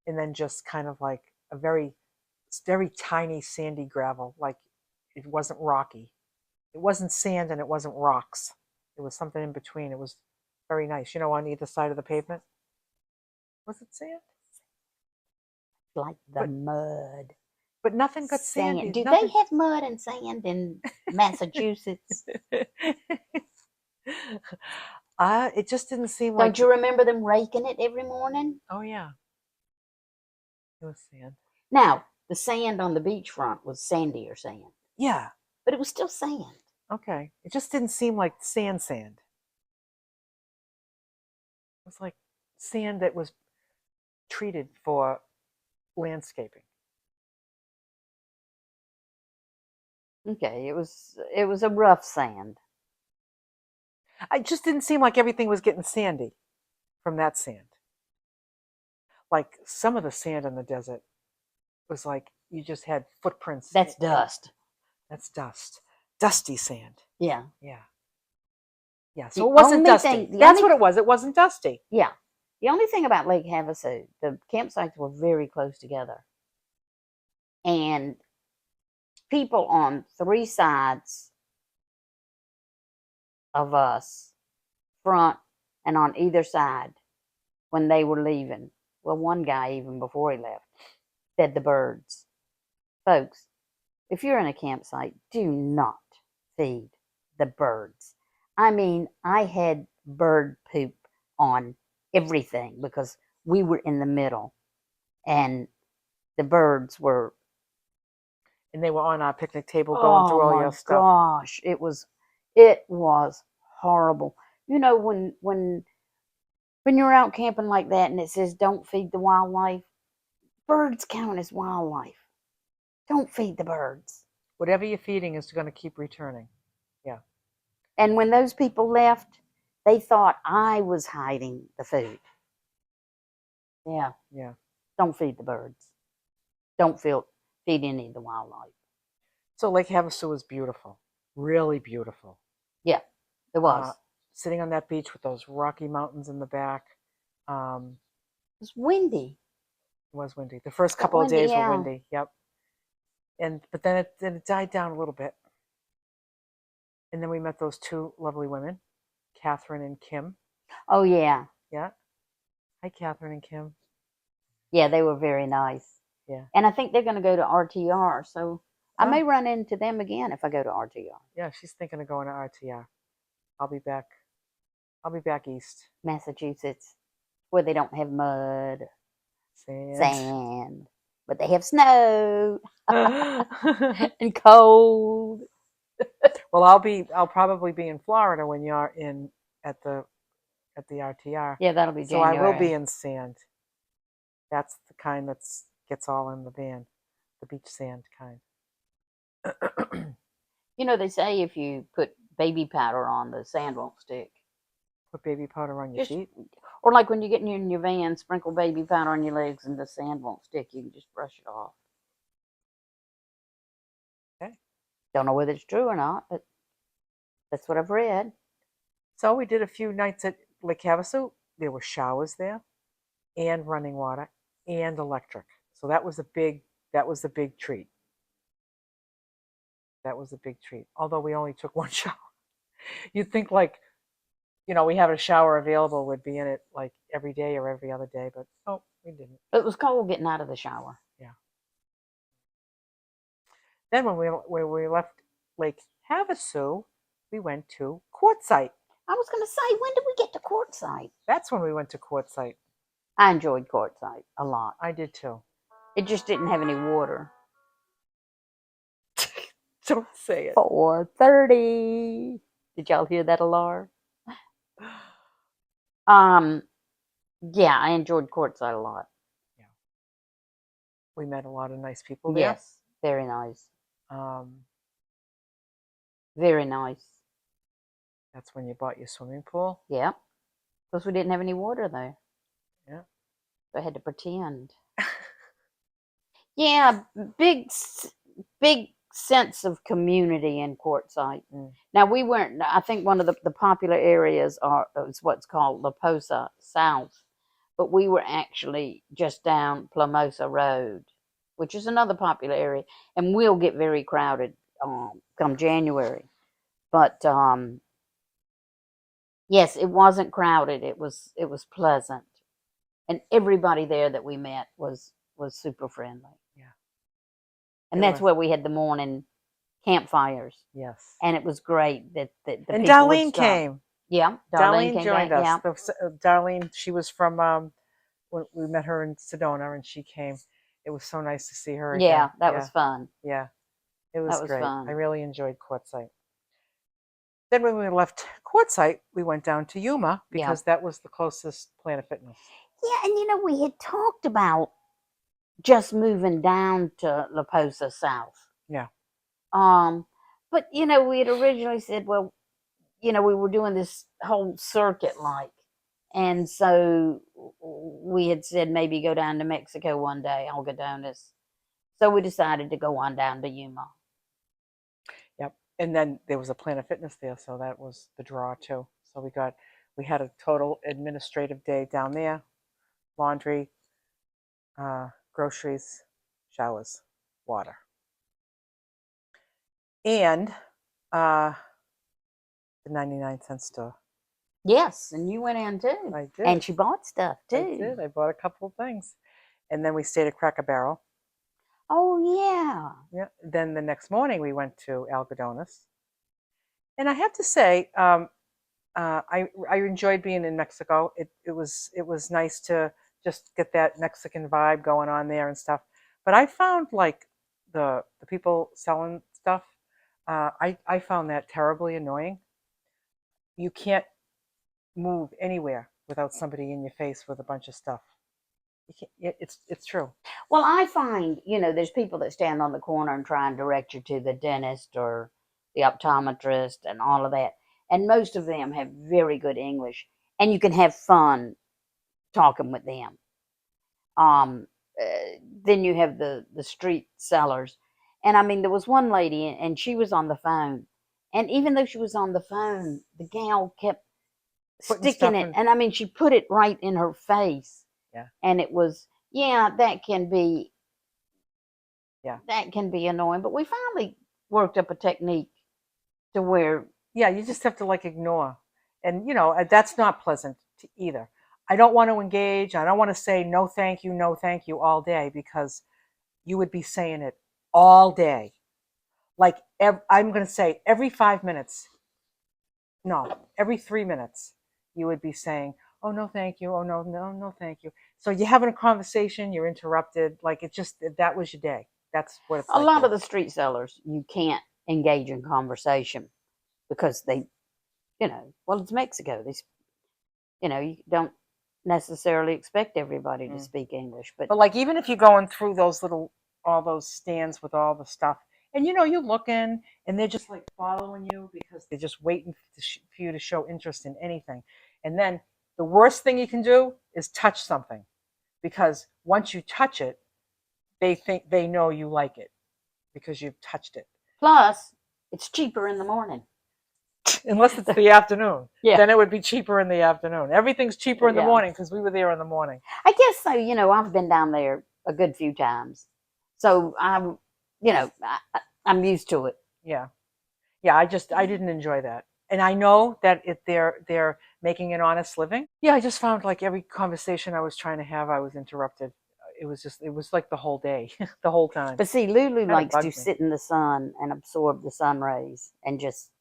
and then just kind of like a very, very tiny sandy gravel. Like it wasn't rocky. It wasn't sand and it wasn't rocks. It was something in between. It was very nice. On either side of the pavement. Was it sand? Like the mud. But nothing got sandy. Do they have mud and sand in Massachusetts? It just didn't seem like. Don't you remember them raking it every morning? Oh yeah, it was sand. Now the sand on the beachfront was sandier sand. Yeah, but it was still sand. Okay, it just didn't seem like sand. It was like sand that was treated for landscaping. Okay, it was a rough sand. It just didn't seem like everything was getting sandy from that sand. Like some of the sand in the desert was like you just had footprints. That's dust. That's dust. Dusty sand. Yeah. Yeah. So it wasn't dusty. That's what it was. It wasn't dusty. Yeah. The only thing about Lake Havasu, the campsites were very close together. And people on three sides of us, front and on either side, when they were leaving, well, one guy, even before he left, fed the birds. Folks, if you're in a campsite, do not feed the birds. I mean, I had bird poop on everything because we were in the middle and the birds were. And they were on our picnic table going through all your stuff. Oh my gosh, it was horrible. When you're out camping like that and it says don't feed the wildlife, birds count as wildlife. Don't feed the birds. Whatever you're feeding is going to keep returning. Yeah. And when those people left, they thought I was hiding the food. Yeah. Yeah. Don't feed the birds. Don't feed any of the wildlife. So Lake Havasu was beautiful. Really beautiful. Yeah, it was. Sitting on that beach with those rocky mountains in the back. It was windy. It was windy. The first couple of days were windy. Yep. But then it died down a little bit. And then we met those two lovely women, Catherine and Kim. Oh, yeah. Yeah. Hi, Catherine and Kim. Yeah, they were very nice. Yeah. And I think they're going to go to RTR, so I may run into them again if I go to RTR. Yeah, she's thinking of going to RTR. I'll be back east. Massachusetts, where they don't have mud. Sand. But they have snow and cold. Well, I'll probably be in Florida when you're at the RTR. Yeah, that'll be January. So I will be in sand. That's the kind that gets all in the van, the beach sand kind. They say if you put baby powder on, the sand won't stick. Put baby powder on your Just feet. or like when you get in your van, sprinkle baby powder on your legs, and the sand won't stick. You can just brush it off. Okay. Don't know whether it's true or not, but that's what I've read. So we did a few nights at Lake Havasu. There were showers there, and running water, and electric. So that was a big. That was a big treat. That was a big treat. Although we only took one shower. You'd think like, we have a shower available, would be in it like every day or every other day, but no, we didn't. It was cold getting out of the shower. Yeah. Then when we left Lake Havasu, we went to Quartzsite. I was going to say, when did we get to Quartzsite? That's when we went to Quartzsite. I enjoyed Quartzsite a lot. I did too. It just didn't have any water. Don't say it. 4:30. Did y'all hear that alarm? Yeah, I enjoyed Quartzsite a lot. Yeah. We met a lot of nice people there. Yes, very nice. Um, Very nice. that's when you bought your swimming pool. Yeah, because we didn't have any water there. Yeah. So I had to pretend. Yeah, big sense of community in Quartzsite. Mm. Now we weren't. I think one of the popular areas is what's called La Posa South, but we were actually just down Plumosa Road, which is another popular area, and will get very crowded come January. But yes, it wasn't crowded. It was pleasant, and everybody there that we met was super friendly. Yeah. And that's where we had the morning campfires. Yes. And it was great that the and people would Darlene stop. came. Yeah, Darlene joined back. us. Yeah. Darlene, she was from when we met her in Sedona, and she came. It was so nice to see her again. Yeah, that was fun. Yeah, it was great. Fun. I really enjoyed Quartzsite. Then when we left Quartzsite, we went down to Yuma because that was the closest Planet Fitness. Yeah, and we had talked about just moving down to La Posa South. Yeah. But we had originally said, well, we were doing this whole circuit and so we had said maybe go down to Mexico one day, Algodones. So we decided to go on down to Yuma. Yep. And then there was a Planet Fitness there, so that was the draw too. So we had a total administrative day down there, laundry, groceries, showers, water. And the 99-cent store. Yes, and you went in too. I did. And she bought stuff too. I did. I bought a couple of things. And then we stayed at Cracker Barrel. Oh, yeah. Yeah. Then the next morning we went to Algodones. And I have to say, I enjoyed being in Mexico. It was nice to just get that Mexican vibe going on there and stuff. But I found like the people selling stuff, I found that terribly annoying. You can't move anywhere without somebody in your face with a bunch of stuff. It's true. Well, I find, there's people that stand on the corner and try and direct you to the dentist or the optometrist and all of that. And most of them have very good English. And you can have fun talking with them. Then you have the street sellers. And I mean, there was one lady and she was on the phone. And even though she was on the phone, the gal kept sticking it. And I mean, she put it right in her face. Yeah. And it was, that can be annoying. But we finally worked up a technique to where. Yeah, you just have to like ignore. And, that's not pleasant either. I don't want to engage. I don't want to say no thank you all day because you would be saying it all day. Like I'm going to say every 5 minutes. No, every 3 minutes you would be saying, oh, no, thank you. Oh, no, thank you. So you're having a conversation, you're interrupted. Like that was your day. That's what it's like. A lot of the street sellers, you can't engage in conversation because they, well, it's Mexico. You don't necessarily expect everybody to speak English. But like even if you're going through all those stands with all the stuff, and you're looking and they're just like following you because they're just waiting for you to show interest in anything. And then the worst thing you can do is touch something, because once you touch it, they know you like it because you've touched it. Plus, it's cheaper in the morning. Unless it's the afternoon. Yeah. Then it would be cheaper in the afternoon. Everything's cheaper in the Yeah. morning because we were there in the morning. I guess so. I've been down there a good few times, so I'm used to it. Yeah. Yeah, I didn't enjoy that. And I know that they're making an honest living. Yeah, I just found like every conversation I was trying to have, I was interrupted. It was like the whole day, the whole time. But see, Lulu Kinda likes to bugged me. sit in the sun and absorb the sun rays and just.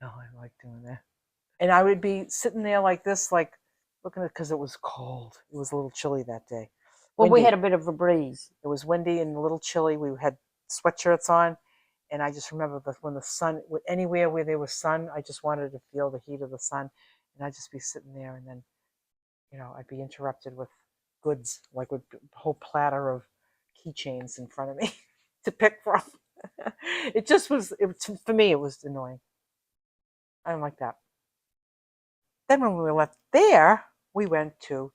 No, I like doing that. And I would be sitting there like this, like looking at, because it was cold. It was a little chilly that day. Well, we Windy. had a bit of a breeze. It was windy and a little chilly. We had sweatshirts on, and I just remember when the sun, anywhere where there was sun, I just wanted to feel the heat of the sun, and I'd just be sitting there, and then, I'd be interrupted with goods, like with a whole platter of keychains in front of me to pick from. It just was, for me, it was annoying. I don't like that. Then when we left there, we went to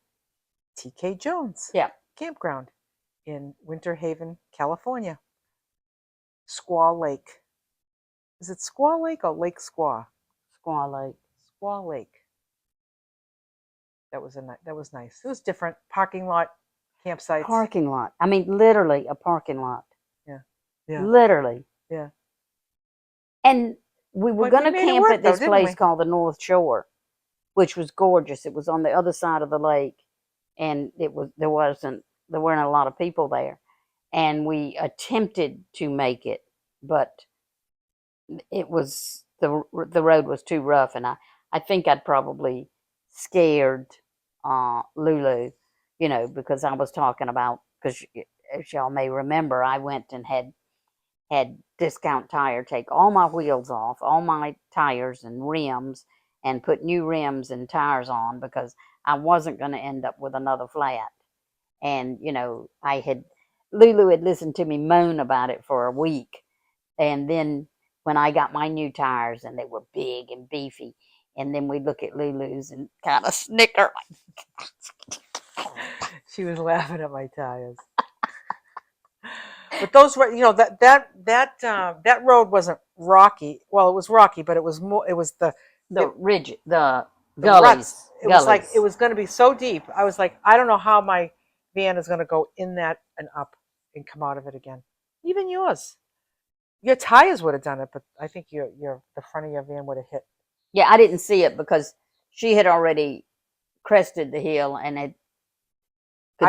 TK Jones Campground in Winter Haven, California. Squaw Lake. Is it Squaw Lake or Lake Squaw? Squaw Lake. Squaw Lake. That was nice. It was different. Parking lot, campsites. Parking lot. I mean, literally a parking lot. Yeah. Yeah. Literally. Yeah. And we were going to camp at this place called the North Shore, which was gorgeous. It was on the other side of the lake, and there weren't a lot of people there. And we attempted to make it, but it was the road was too rough, and I think I'd probably scared Lulu, because I was talking about, because as y'all may remember, I went and had Discount Tire take all my wheels off, all my tires and rims, and put new rims and tires on, because I wasn't going to end up with another flat. And Lulu had listened to me moan about it for a week, and then when I got my new tires, and they were big and beefy, and then we'd look at Lulu's and kind of snicker. She was laughing at my tires. But those were, that road wasn't rocky. Well, it was rocky, but it was more. It was the gullies. Ruts. It was like it was going to be so deep. I was like, I don't know how my van is going to go in that and up and come out of it again. Even yours. Your tires would have done it, but I think the front of your van would have hit. Yeah, I didn't see it because she had already crested the hill, and I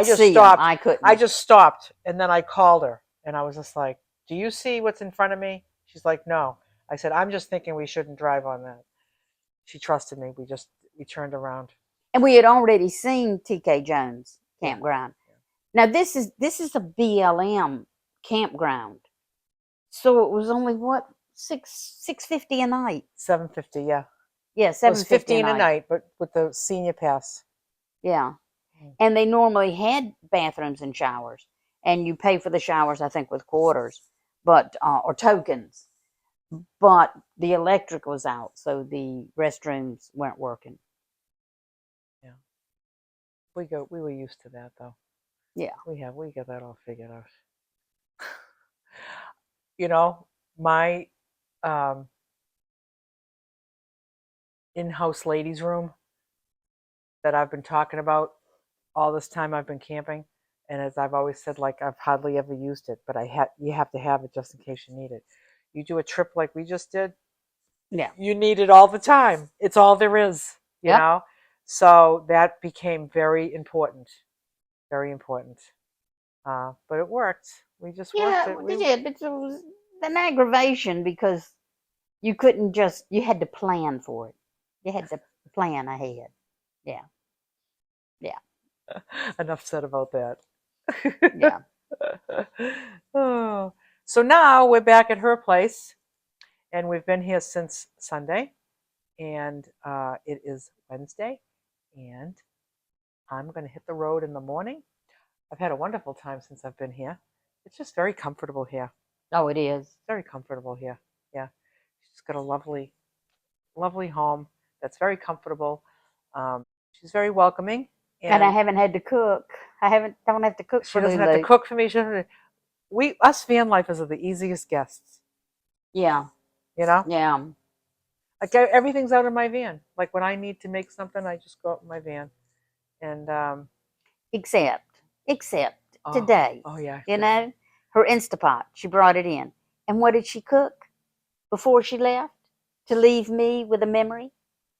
just stopped. I couldn't. I just stopped, and then I called her, and I was just like, "Do you see what's in front of me?" She's like, "No." I said, "I'm just thinking we shouldn't drive on that." She trusted me. We turned around, and we had already seen TK Jones Campground. Yeah. Now this is a BLM campground. So it was only what, $650 a night? $750, yeah. Yeah, $750 it was $15 a night, but with the senior pass. Yeah, and they normally had bathrooms and showers, and you pay for the showers, I think, with quarters, but or tokens. But the electric was out, so the restrooms weren't working. Yeah, we were used to that though. Yeah, we got that all figured out. My in-house ladies' room that I've been talking about all this time I've been camping, and as I've always said, like, I've hardly ever used it, but you have to have it just in case you need it. You do a trip like we just did, yeah, you need it all the time. It's all there is, you know. So that became very important, very important. But it worked. We just worked it. We did, but it was an aggravation because you couldn't you had to plan for it. You had to plan ahead. Yeah. Yeah. Enough said about that. Yeah. Oh. So now we're back at her place, and we've been here since Sunday, and it is Wednesday, and I'm going to hit the road in the morning. I've had a wonderful time since I've been here. It's just very comfortable here. Oh, it is. Very comfortable here. Yeah. She's got a lovely, lovely home that's very comfortable. She's very welcoming, And I and haven't had to cook. Don't have to cook she for doesn't have to Lulu. cook for me. She doesn't. Us van lifers are the easiest guests. Yeah, You know, yeah. like everything's out of my van. Like when I need to make something, I just go out in my van. And Except oh, today, oh yeah, I you forgot. know, her Instapot. She brought it in, and what did she cook before she left to leave me with a memory?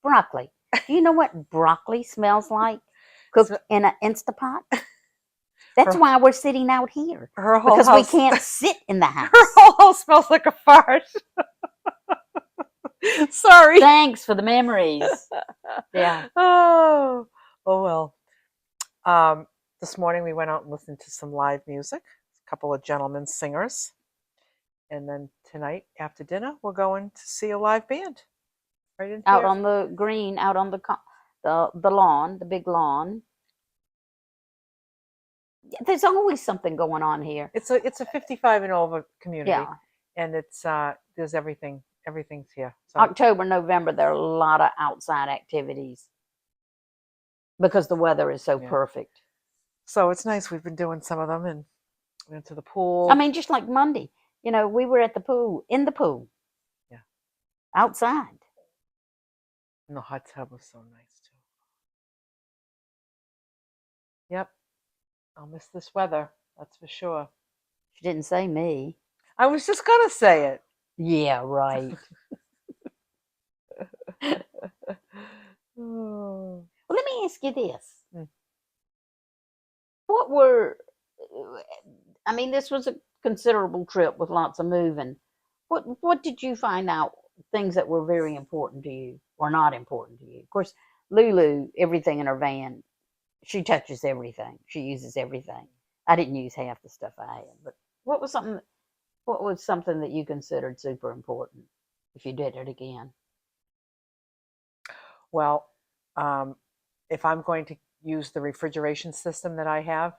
Broccoli. Do you know what broccoli smells like So cooked in an Instapot? That's her why we're sitting out here her whole because we house, can't sit in the her house. whole house smells like a fart. Sorry. Thanks for the memories. Yeah. Oh, oh well. Um, this morning we went out and listened to some live music, a couple of gentlemen singers, and then tonight after dinner we're going to see a live band right in Out here. on the green, out on the lawn, the big lawn. There's always something going on here. It's a 55 and over community, Yeah. and it's there's everything's here. So October, November, there are a lot of outside activities because the weather is so yeah, perfect. so it's nice. We've been doing some of them and went to the I pool. mean, just like Monday, we were at the pool, in the pool, Yeah, outside. and the hot tub was so nice too. Yep, I'll miss this weather. That's for sure. She didn't say me. I was just gonna say it. Yeah, right. Oh. Well, let me ask you this. Mm. What were, I mean, this was a considerable trip with lots of moving. What did you find out, things that were very important to you or not important to you? Of course, Lulu, everything in her van, she touches everything. She uses everything. I didn't use half the stuff I had, but what was something what was something that you considered super important if you did it again? Well, um, if I'm going to use the refrigeration system that I have,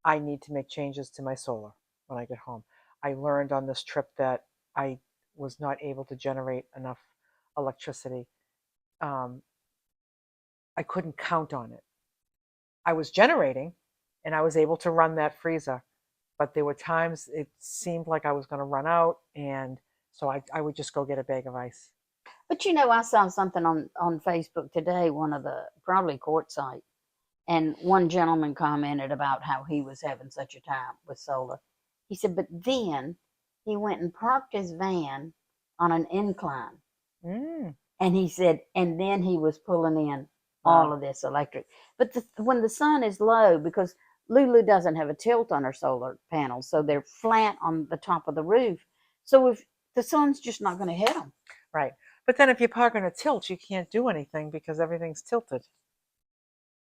I need to make changes to my solar when I get home. I learned on this trip that I was not able to generate enough electricity. Um, I couldn't count on it. I was generating and I was able to run that freezer, but there were times it seemed like I was going to run out, and so I would just go get a bag of ice. But I saw something on Facebook today, one of the probably Quartzsite, and one gentleman commented about how he was having such a time with solar. He said, but then he went and parked his van on an incline. Mm, And he said, and then he was pulling in all wow. of this electric. But when the sun is low, because Lulu doesn't have a tilt on her solar panels, so they're flat on the top of the roof. So if the sun's just not going to hit them, Right. But then if you park on a tilt, you can't do anything because everything's tilted.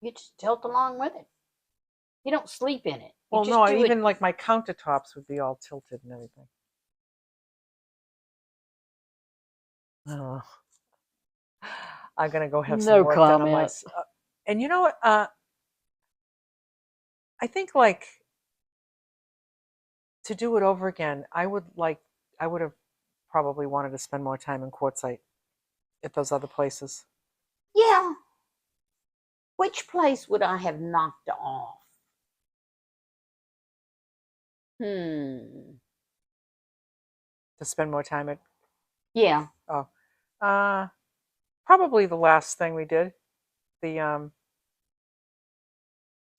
you just tilt along with it. You don't sleep in it. You Well, just no, do it. even like my countertops would be all tilted and everything. Oh, I'm gonna go have some No work done on my. comment. And you know what? I think like to do it over again, I would have probably wanted to spend more time in Quartzsite at those other places. Yeah. Which place would I have knocked off? Hmm. To spend more time at. Yeah. Oh, uh, probably the last thing we did, the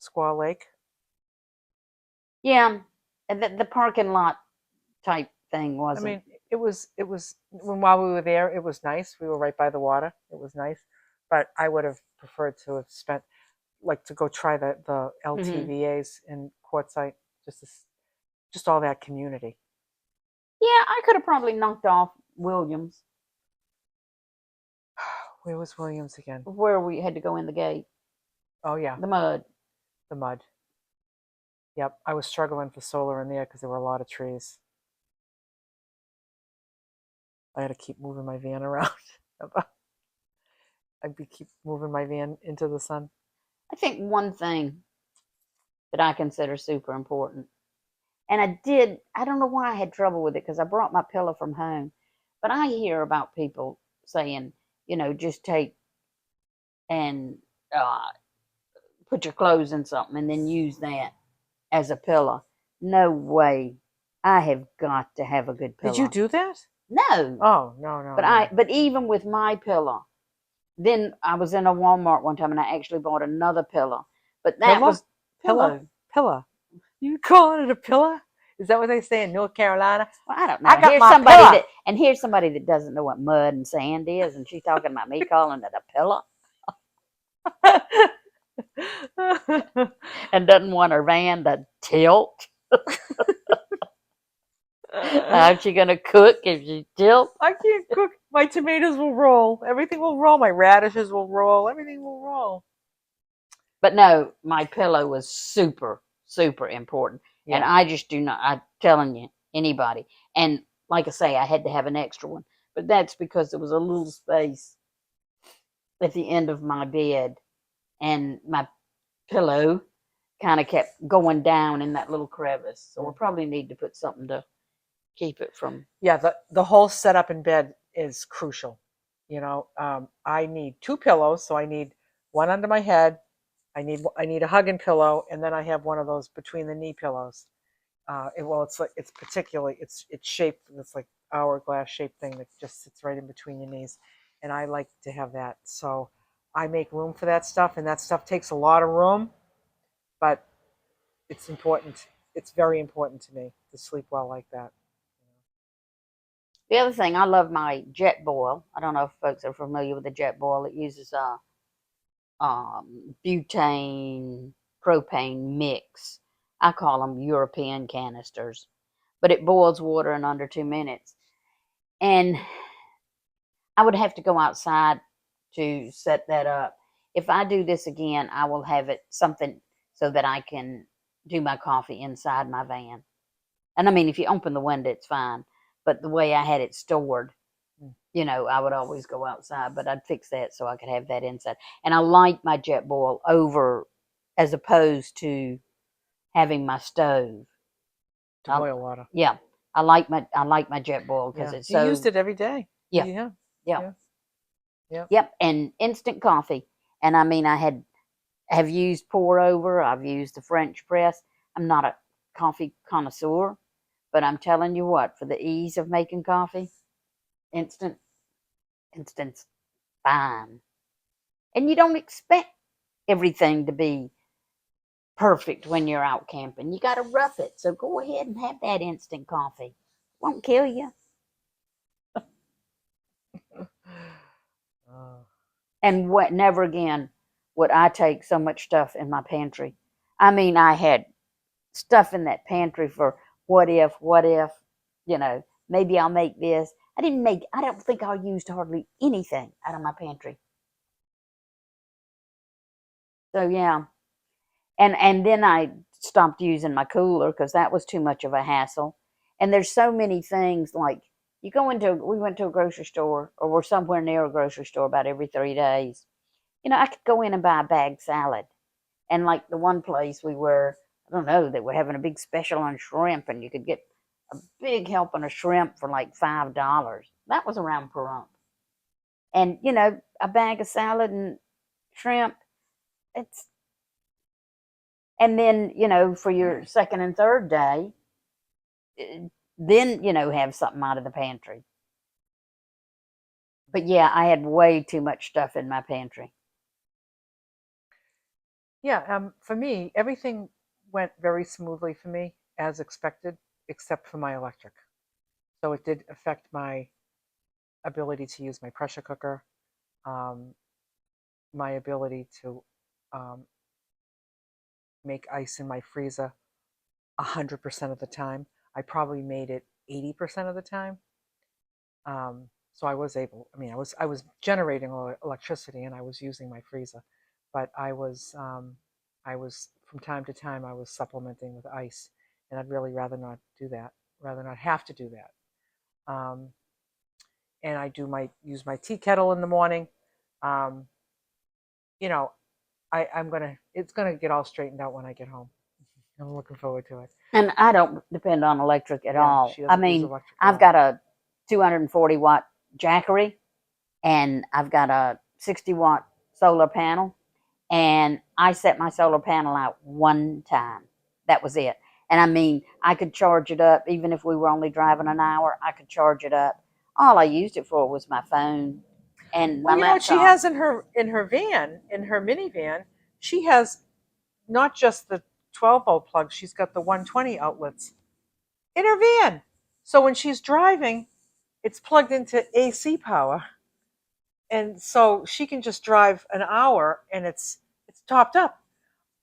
Squaw Lake. Yeah. And the parking lot type thing I wasn't. mean, it was while we were there, it was nice. We were right by the water. It was nice, but I would have preferred to have spent like to go try the Hmm. LTVAs in Quartzsite, just just all that community. Yeah, I could have probably knocked off Williams, Where was Williams again? where we had to go in the gate, Oh yeah, the mud. the mud. Yep, I was struggling for solar in there because there were a lot of trees. I had to keep moving my van around. I'd be keep moving my van into the sun. I think one thing that I consider super important, and I don't know why I had trouble with it because I brought my pillow from home, but I hear about people saying, just take and put your clothes in something and then use that as a pillow. No way. I have got to have a good pillow. Did you do that? No. Oh, no. But even with my pillow, then I was in a Walmart one time and I actually bought another pillow. But that was pillow. Pillow. You calling it a pillow? Is that what they say in North Carolina? Well, I don't know. I got Here's my somebody pillow. here's somebody that doesn't know what mud and sand is, and she's talking about me calling it a pillow and doesn't want her van to tilt. How's she gonna cook if she tilts? I can't cook. My tomatoes will roll. Everything will roll. My radishes will roll. Everything will roll. But no, my pillow was super, super important. Yeah. And I just do not, I'm telling you, anybody. And like I say, I had to have an extra one. But that's because there was a little space at the end of my bed. And my pillow kind of kept going down in that little crevice. So we'll probably need to put something to keep it from. Yeah, the whole setup in bed is crucial. I need two pillows, so I need one under my head. I need a hugging pillow, and then I have one of those between the knee pillows. It's shaped. It's like hourglass shaped thing that just sits right in between your knees, and I like to have that. So I make room for that stuff, and that stuff takes a lot of room, but it's important. It's very important to me to sleep well like that. The other thing, I love my jet boil. I don't know if folks are familiar with the jet boil. It uses butane propane mix. I call them European canisters, but it boils water in under 2 minutes. And I would have to go outside to set that up. If I do this again, I will have it something so that I can do my coffee inside my van. And I mean, if you open the window, it's fine. But the way I had it stored, I would always go outside, but I'd fix that so I could have that inside. And I like my jet boil over as opposed to having my stove. To boil water. Yeah. I like my jet boil because it's so. You used it every day. Yeah. Yeah. Yep. And instant coffee. And I mean, have used pour over. I've used the French press. I'm not a coffee connoisseur, but I'm telling you what, for the ease of making coffee, instant's fine. And you don't expect everything to be perfect when you're out camping. You got to rough it. So go ahead and have that instant coffee. Won't kill you. And never again would I take so much stuff in my pantry. I mean, I had stuff in that pantry for what if, maybe I'll make this. I don't think I used hardly anything out of my pantry. So yeah. And then I stopped using my cooler because that was too much of a hassle. And there's so many things like we went to a grocery store or we're somewhere near a grocery store about every 3 days. I could go in and buy a bagged salad. And like the one place we were, I don't know, they were having a big special on shrimp and you could get a big helping of shrimp for like $5. That was around Pahrump. And, a bag of salad and shrimp, it's, and then, for your second and third day, then, have something out of the pantry. But yeah, I had way too much stuff in my pantry. Yeah, for me, everything went very smoothly for me as expected, except for my electric. So it did affect my ability to use my pressure cooker, my ability to make ice in my freezer 100% of the time. I probably made it 80% of the time. So I was able. I mean, I was generating electricity and I was using my freezer, but I was from time to time I was supplementing with ice, and I'd really rather not do that. Rather not have to do that. And I use my tea kettle in the morning. Um, you know, it's gonna get all straightened out when I get home. I'm looking forward to it. And I don't depend on electric at all. She I doesn't use mean, electric at I've all. got a 240 watt Jackery and I've got a 60 watt solar panel, and I set my solar panel out one time. That was it. And I mean, I could charge it up even if we were only driving an hour. I could charge it up. All I used it for was my phone and Well, my you know what she laptop. has in her van, in her minivan? She has not just the 12-volt plug, she's got the 120 outlets in her van. So when she's driving, it's plugged into AC power. And so she can just drive an hour and it's topped up.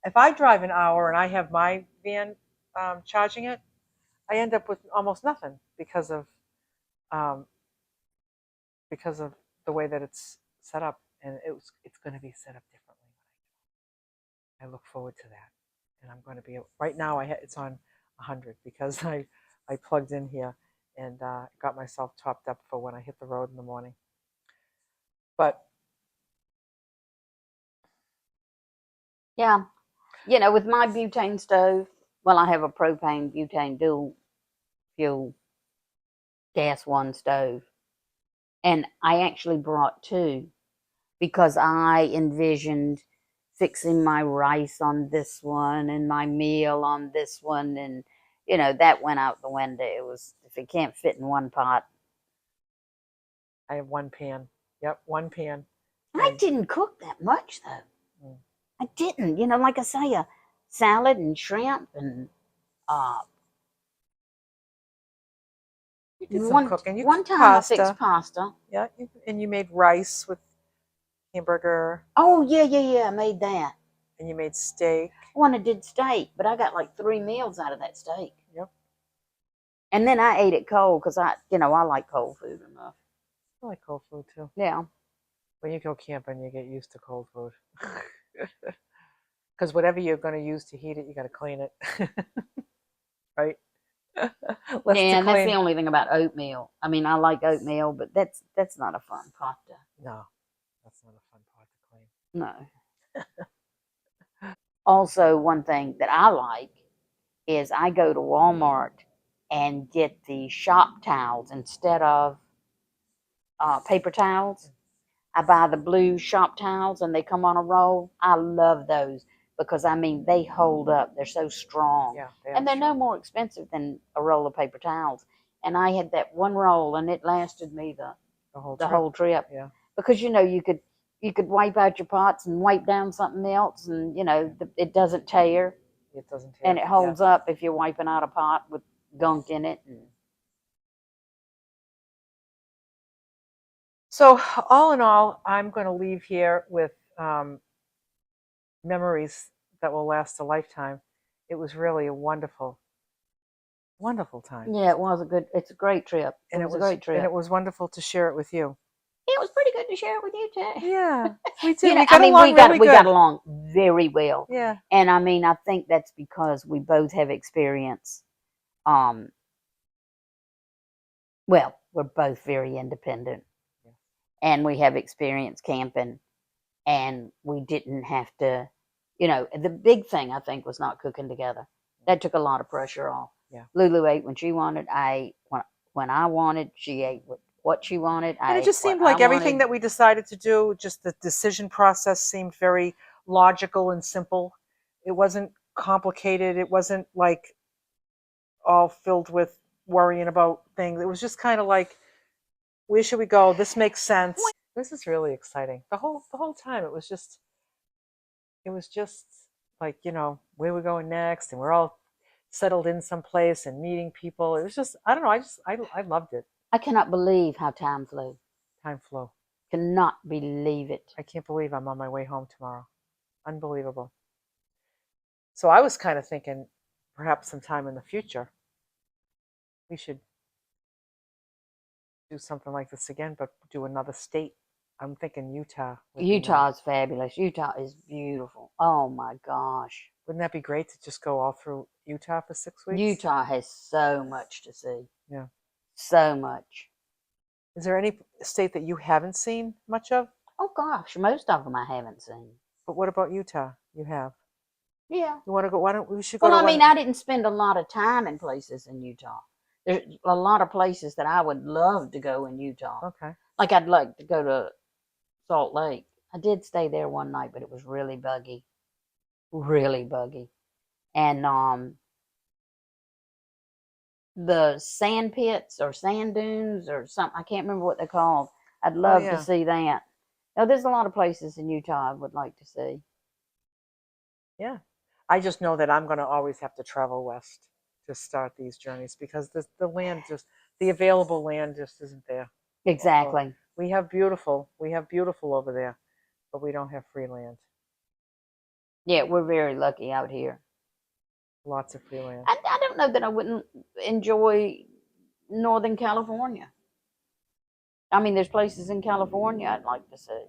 If I drive an hour and I have my van charging it, I end up with almost nothing um, because of the way that it's set up, and it's going to be set up differently. I look forward to that, and I'm going to be right now. It's on 100 because I plugged in here and got myself topped up for when I hit the road in the morning. But Yeah. With my butane stove, well, I have a propane butane dual fuel gas one stove. And I actually brought two because I envisioned fixing my rice on this one and my meal on this one. And, that went out the window. It was, if it can't fit in one pot. I have one pan. Yep, one pan. I And didn't cook that much, though. mm, I didn't. Like I say, a salad and shrimp and uh, you did some one cooking. You one cooked time I fixed pasta. pasta. Yeah, and you made rice with hamburger, Oh yeah, yeah, yeah. I made that. and you made steak. One I did steak, but I got like 3 meals out of that steak. Yep, And then I ate it cold because I like cold food enough. I like cold food too. Yeah. When you go camping, you get used to cold food. Because whatever you're going to use to heat it, you got to clean it. Right? Less Yeah, to and that's the clean. only thing about oatmeal. I mean, I like oatmeal, but that's not a fun pot to. No, that's not a fun pot to clean. No. Also, one thing that I like is I go to Walmart and get the shop towels instead of paper towels. I buy the blue shop towels and they come on a roll. I love those because I mean they hold up. They're so strong. Yeah, they are And they're no strong. more expensive than a roll of paper towels. And I had that one roll and it lasted me The whole the trip. whole trip. Yeah. Because you could wipe out your pots and wipe down something else and it doesn't tear It doesn't and tear. it Yeah. holds up if you're wiping out a pot with gunk in it. And So, all in all, I'm going to leave here with memories that will last a lifetime. It was really a wonderful, wonderful time. yeah, it's a great trip. It And was a great and trip. it was wonderful to share it with you. It was pretty good to share it with you too. Yeah, we did. We I got mean, we along got really we got good. along very well, Yeah. and I mean, I think that's because we both have experience. Um, well, we're both very independent, Yeah. and we have experience camping, and we didn't have to. The big thing I think was not cooking together. That took a lot of pressure off. Yeah. Lulu ate when she wanted. I ate when I wanted. She ate what she wanted. And I it ate just what seemed I like everything wanted. that we decided to do, just the decision process seemed very logical and simple. It wasn't complicated. It wasn't like all filled with worrying about things. It was just kind of like, where should we go? This makes sense. This is really exciting. The whole time it was just like, where we're going next, and we're all settled in someplace and meeting people. It was just, I don't know, I loved it. I cannot believe how time flew. Time flew. Cannot believe it. I can't believe I'm on my way home tomorrow. Unbelievable. So I was kind of thinking perhaps sometime in the future we should do something like this again, but do another state. I'm thinking Utah would be nice. Utah is fabulous. Utah is beautiful. Oh my gosh. Wouldn't that be great to just go all through Utah for 6 weeks? Utah has so much to see. Yeah. So much. Is there any state that you haven't seen much of? Oh gosh, most of them I haven't seen. But what about Utah? You have. Yeah. You want to go? Why don't we should go Well, to I mean, one? I didn't spend a lot of time in places in Utah. There's a lot of places that I would love to go in Utah. Okay. Like I'd like to go to Salt Lake. I did stay there one night, but it was really buggy. And the sand pits or sand dunes or something, I can't remember what they're called. I'd Oh love to yeah, see that. Now, there's a lot of places in Utah I would like to see. yeah. I just know that I'm going to always have to travel west to start these journeys because the land just the available land just isn't there. Well, Exactly. we have beautiful over there, but we don't have free land. Yeah, we're very lucky out here. Lots of free land. I don't know that I wouldn't enjoy Northern California. I mean, there's places in California I'd like to see.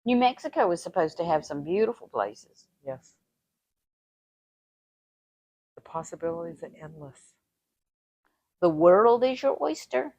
New Mexico is supposed to have some beautiful places. Yes, the possibilities are endless. The world is your oyster.